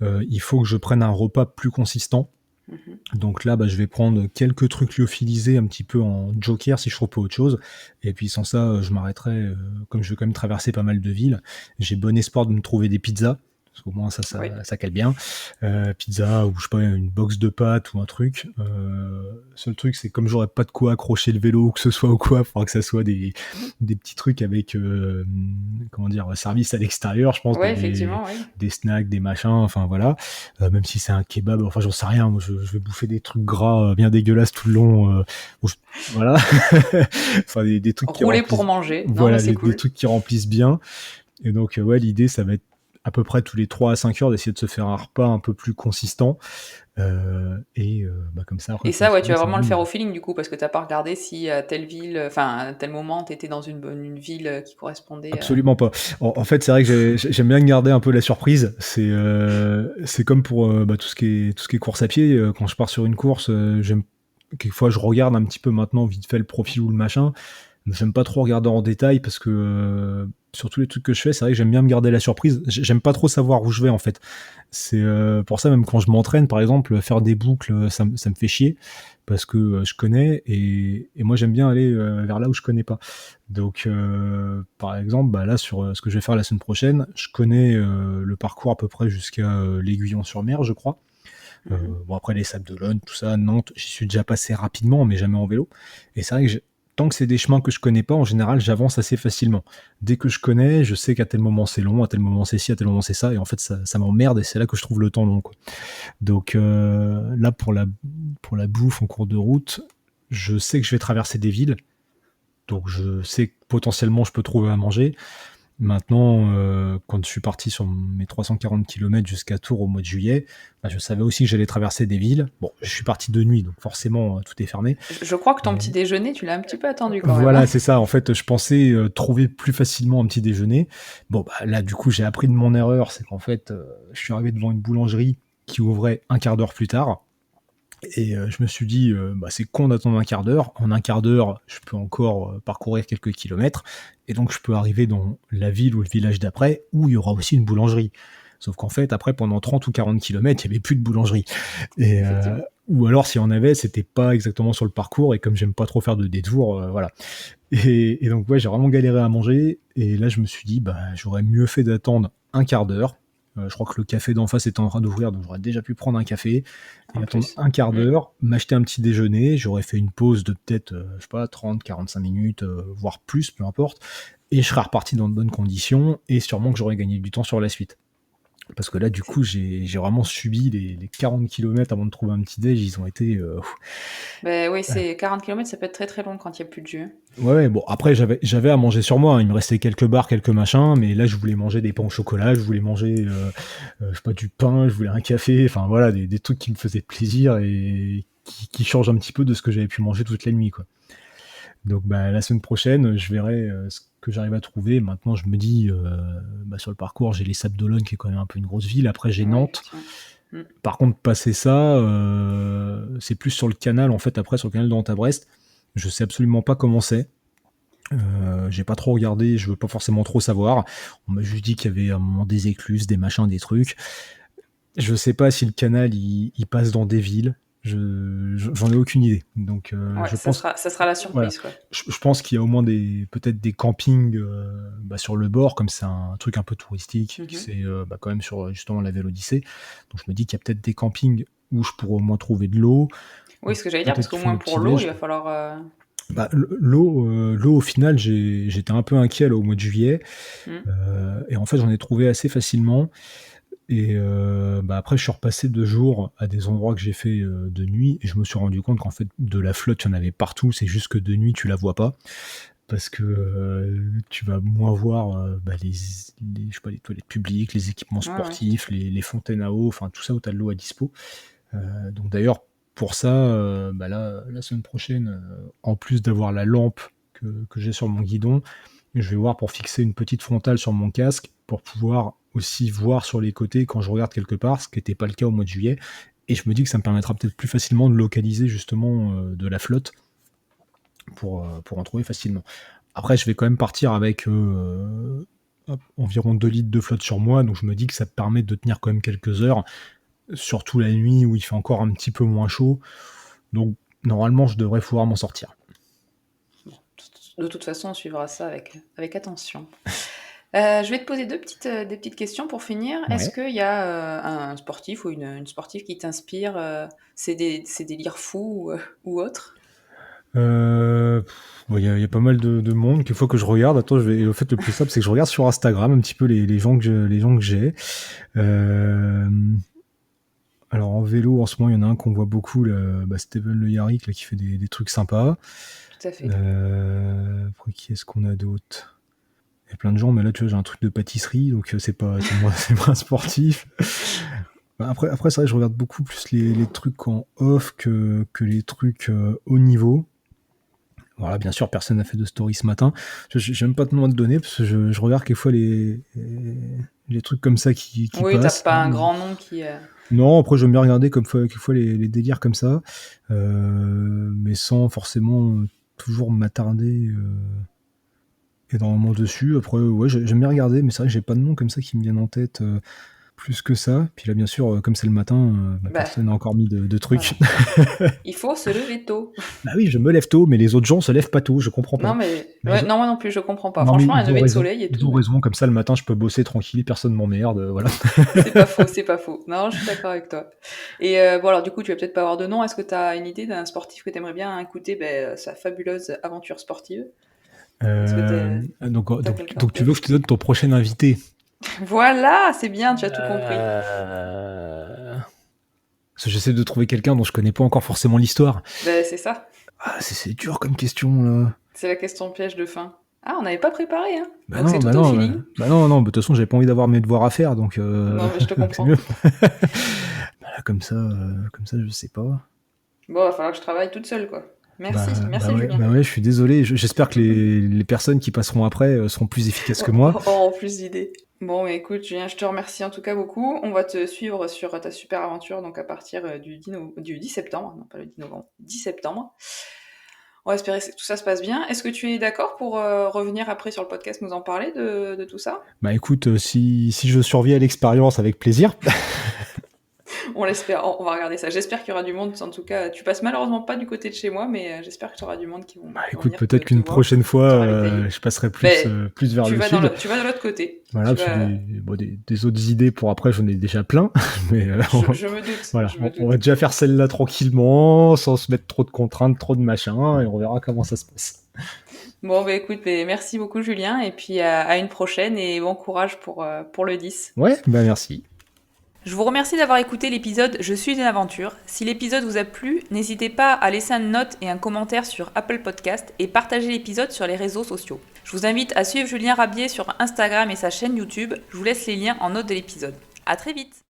il faut que je prenne un repas plus consistant. Mhm. Donc là, bah, je vais prendre quelques trucs lyophilisés un petit peu en joker si je trouve pas autre chose. Et puis sans ça, je m'arrêterai, comme je vais quand même traverser pas mal de villes. J'ai bon espoir de me trouver des pizzas. Parce qu'au moins Oui. ça cale bien. Pizza, ou je sais pas, une box de pâtes ou un truc. Seul truc, c'est comme j'aurais pas de quoi accrocher le vélo ou que ce soit ou quoi, il faudra que ça soit des petits trucs avec, comment dire, service à l'extérieur, je pense, Ouais, effectivement, oui. des snacks, des machins, enfin voilà. Même si c'est un kebab, enfin j'en sais rien, moi je vais bouffer des trucs gras bien dégueulasses tout le long, voilà. Enfin des trucs qui Rouler pour remplissent, manger. Non, mais voilà, c'est des cool. trucs qui remplissent bien. Et donc ouais, l'idée ça va être à peu près tous les 3 à 5 heures d'essayer de se faire un repas un peu plus consistant. Comme ça, après, Et fin de ça, ouais, tu semaine, vas c'est vraiment le bon. faire au feeling du coup, parce que t'as pas regardé si à telle ville, enfin à tel moment, t'étais dans une ville qui correspondait à... Absolument pas. En fait, c'est vrai que j'aime bien garder un peu la surprise. C'est comme pour tout ce qui est course à pied. Quand je pars sur une course, quelquefois je regarde un petit peu maintenant vite fait le profil ou le machin. J'aime pas trop regarder en détail parce que sur tous les trucs que je fais, c'est vrai que j'aime bien me garder la surprise. J'aime pas trop savoir où je vais en fait. C'est pour ça même quand je m'entraîne, par exemple, faire des boucles, ça me fait chier parce que je connais et moi j'aime bien aller vers là où je connais pas. Donc par exemple, là sur ce que je vais faire la semaine prochaine, je connais le parcours à peu près jusqu'à l'Aiguillon-sur-Mer, je crois. Bon après les Sables d'Olonne, tout ça, Nantes, j'y suis déjà passé rapidement, mais jamais en vélo. Et c'est vrai que tant que c'est des chemins que je connais pas, en général, j'avance assez facilement. Dès que je connais, je sais qu'à tel moment c'est long, à tel moment c'est ci, à tel moment c'est ça, et en fait ça m'emmerde et c'est là que je trouve le temps long, quoi. Donc là pour la bouffe en cours de route, je sais que je vais traverser des villes, donc je sais que potentiellement je peux trouver à manger. Maintenant, quand je suis parti sur mes 340 km jusqu'à Tours au mois de juillet, je savais aussi que j'allais traverser des villes. Bon, je suis parti de nuit, donc forcément, tout est fermé. Je crois que ton Et petit déjeuner, tu l'as un petit peu attendu quand même, hein. voilà, c'est ça. En fait, je pensais trouver plus facilement un petit déjeuner. Bon, là, du coup, j'ai appris de mon erreur. C'est qu'en fait, je suis arrivé devant une boulangerie qui ouvrait un quart d'heure plus tard. Et je me suis dit, c'est con d'attendre un quart d'heure. En un quart d'heure, je peux encore parcourir quelques kilomètres. Et donc, je peux arriver dans la ville ou le village d'après, où il y aura aussi une boulangerie. Sauf qu'en fait, après, pendant 30 ou 40 kilomètres, il n'y avait plus de boulangerie. Et, Effectivement. ou alors, s'il y en avait, c'était pas exactement sur le parcours. Et comme j'aime pas trop faire de détours, voilà. Et donc, ouais, j'ai vraiment galéré à manger. Et là, je me suis dit, j'aurais mieux fait d'attendre un quart d'heure. Je crois que le café d'en face était en train d'ouvrir, donc j'aurais déjà pu prendre un café et En attendre plus. un quart d'heure, m'acheter un petit déjeuner. J'aurais fait une pause de peut-être, je sais pas, 30, 45 minutes, voire plus, peu importe. Et je serais reparti dans de bonnes conditions et sûrement que j'aurais gagné du temps sur la suite. Parce que là, du coup, j'ai vraiment subi les 40 km avant de trouver un petit déj. Ils ont été... Ben oui, c'est 40 km, ça peut être très très long quand il n'y a plus de jus. Ouais, bon, après, j'avais à manger sur moi, hein. Il me restait quelques barres, quelques machins, mais là, je voulais manger des pains au chocolat, je voulais manger, je sais pas, du pain, je voulais un café, enfin voilà, des trucs qui me faisaient plaisir et qui changent un petit peu de ce que j'avais pu manger toute la nuit, quoi. Donc, la semaine prochaine, je verrai ce que j'arrive à trouver. Maintenant, je me dis, sur le parcours, j'ai les Sables d'Olonne, qui est quand même un peu une grosse ville. Après, j'ai Oui, Nantes. effectivement. Mm. Par contre, passer ça, c'est plus sur le canal, en fait, après, sur le canal de Nantes-à-Brest. Je sais absolument pas comment c'est. J'ai pas trop regardé, je veux pas forcément trop savoir. On m'a juste dit qu'il y avait un moment des écluses, des machins, des trucs. Je sais pas si le canal il passe dans des villes. J'en ai aucune idée. Donc Ouais, je pense, ça sera la voilà, surprise, quoi. je pense qu'il y a au moins peut-être des campings sur le bord, comme c'est un truc un peu touristique, que Mhm. c'est quand même sur justement la Vélodyssée. Donc je me dis qu'il y a peut-être des campings où je pourrais au moins trouver de l'eau. Oui, ce que j'allais dire, parce Peut-être qu'ils qu'au font moins des pour petits l'eau, il déj. va falloir... L'eau, au final, j'étais un peu inquiet là, au mois de juillet. mm. Et en fait, j'en ai trouvé assez facilement. Et après, je suis repassé 2 jours à des endroits que j'ai fait de nuit. Et je me suis rendu compte qu'en fait, de la flotte, il y en avait partout. C'est juste que de nuit, tu la vois pas. Parce que tu vas moins voir je sais pas, les toilettes publiques, les équipements Ouais, ouais. sportifs, les fontaines à eau, enfin tout ça où tu as de l'eau à dispo. Donc d'ailleurs, pour ça, là, la semaine prochaine, en plus d'avoir la lampe que j'ai sur mon guidon, je vais voir pour fixer une petite frontale sur mon casque pour pouvoir aussi voir sur les côtés quand je regarde quelque part, ce qui n'était pas le cas au mois de juillet. Et je me dis que ça me permettra peut-être plus facilement de localiser justement de la flotte pour en trouver facilement. Après, je vais quand même partir avec environ 2 litres de flotte sur moi, donc je me dis que ça permet de tenir quand même quelques heures, surtout la nuit où il fait encore un petit peu moins chaud. Donc normalement, je devrais pouvoir m'en sortir. De toute façon, on suivra ça avec attention. Je vais te poser des petites questions pour finir. Est-ce Ouais. qu'il y a un sportif ou une sportive qui t'inspire, ces délires fous ou autres? Il y a pas mal de monde qu'il faut que je regarde. Attends, au fait, le plus simple, c'est que je regarde sur Instagram un petit peu les gens que j'ai. Euh, alors en vélo, en ce moment, il y en a un qu'on voit beaucoup, Steven Le Yarrick, là, qui fait des trucs sympas. Tout à fait. Après, qui est-ce qu'on a d'autre? Il y a plein de gens, mais là, tu vois, j'ai un truc de pâtisserie, donc c'est pas sportif. Bah, après c'est vrai, je regarde beaucoup plus les trucs en off que les trucs haut niveau. Voilà, bien sûr, personne n'a fait de story ce matin. J'aime pas tellement te donner, parce que je regarde quelquefois les trucs comme ça qui Oui, t'as passent. pas un grand nom qui... Non, après, j'aime bien regarder quelquefois les délires comme ça, mais sans forcément toujours m'attarder énormément dessus. Après, ouais, j'aime bien regarder, mais c'est vrai que j'ai pas de nom comme ça qui me viennent en tête plus que ça. Puis là, bien sûr, comme c'est le matin, Bah, personne n'a encore mis de trucs. voilà. Il faut se lever tôt. Bah oui, je me lève tôt, mais les autres gens se lèvent pas tôt, je comprends Non, pas. mais... Mais Ouais, non, moi non plus, je comprends pas. non, mais Franchement, un ils ont lever de raison. soleil et Ils tout. ont raison, comme ça, le matin, je peux bosser tranquille, personne m'emmerde, voilà. C'est pas faux, c'est pas faux. Non, je suis d'accord avec toi. Et bon, alors du coup, tu vas peut-être pas avoir de nom. Est-ce que tu as une idée d'un sportif que tu aimerais bien écouter sa fabuleuse aventure sportive? Est-ce que t'as quelqu'un en Donc tu veux tête? que je te donne ton prochain invité? Voilà, c'est bien, tu as tout compris. Parce que j'essaie de trouver quelqu'un dont je connais pas encore forcément l'histoire. Ben, c'est ça. Ah, c'est dur comme question, là. C'est la question piège de fin. Ah, on n'avait pas préparé, hein. Bah Donc non, c'est tout bah au non, feeling. bah non, non, bah, de toute façon, j'avais pas envie d'avoir mes devoirs à faire, donc Non, mais je te c'est comprends. mieux. Bah là, comme ça, je sais pas. Bon, va falloir que je travaille toute seule, quoi. Merci, merci Ouais, Julien. bah ouais, je suis désolé. J'espère que les personnes qui passeront après seront plus efficaces que moi. Oh, plus d'idées. Bon, mais écoute, Julien, je te remercie en tout cas beaucoup. On va te suivre sur ta super aventure, donc à partir du 10 septembre, non pas le 10 novembre, 10 septembre. On va espérer que tout ça se passe bien. Est-ce que tu es d'accord pour revenir après sur le podcast nous en parler de tout ça? Bah écoute, si je survis à l'expérience, avec plaisir. On l'espère, on va regarder ça. J'espère qu'il y aura du monde. En tout cas, tu passes malheureusement pas du côté de chez moi, mais j'espère que tu auras du monde qui vont Bah qui vont écoute, venir peut-être te qu'une voir. prochaine fois, Tu auras détaillé. je passerai Ben, plus vers le sud. tu vas de l'autre côté. Voilà, Tu parce vas- que des autres idées pour après, j'en ai déjà plein. Mais je me doute. voilà, je me doute. on va déjà faire celle-là tranquillement, sans se mettre trop de contraintes, trop de machin, et on verra comment ça se passe. Bon, bah écoute, merci beaucoup Julien, et puis à une prochaine, et bon courage pour le 10. Ouais, bah merci. Je vous remercie d'avoir écouté l'épisode Je suis une aventure. Si l'épisode vous a plu, n'hésitez pas à laisser une note et un commentaire sur Apple Podcast et partager l'épisode sur les réseaux sociaux. Je vous invite à suivre Julien Rabier sur Instagram et sa chaîne YouTube. Je vous laisse les liens en note de l'épisode. À très vite!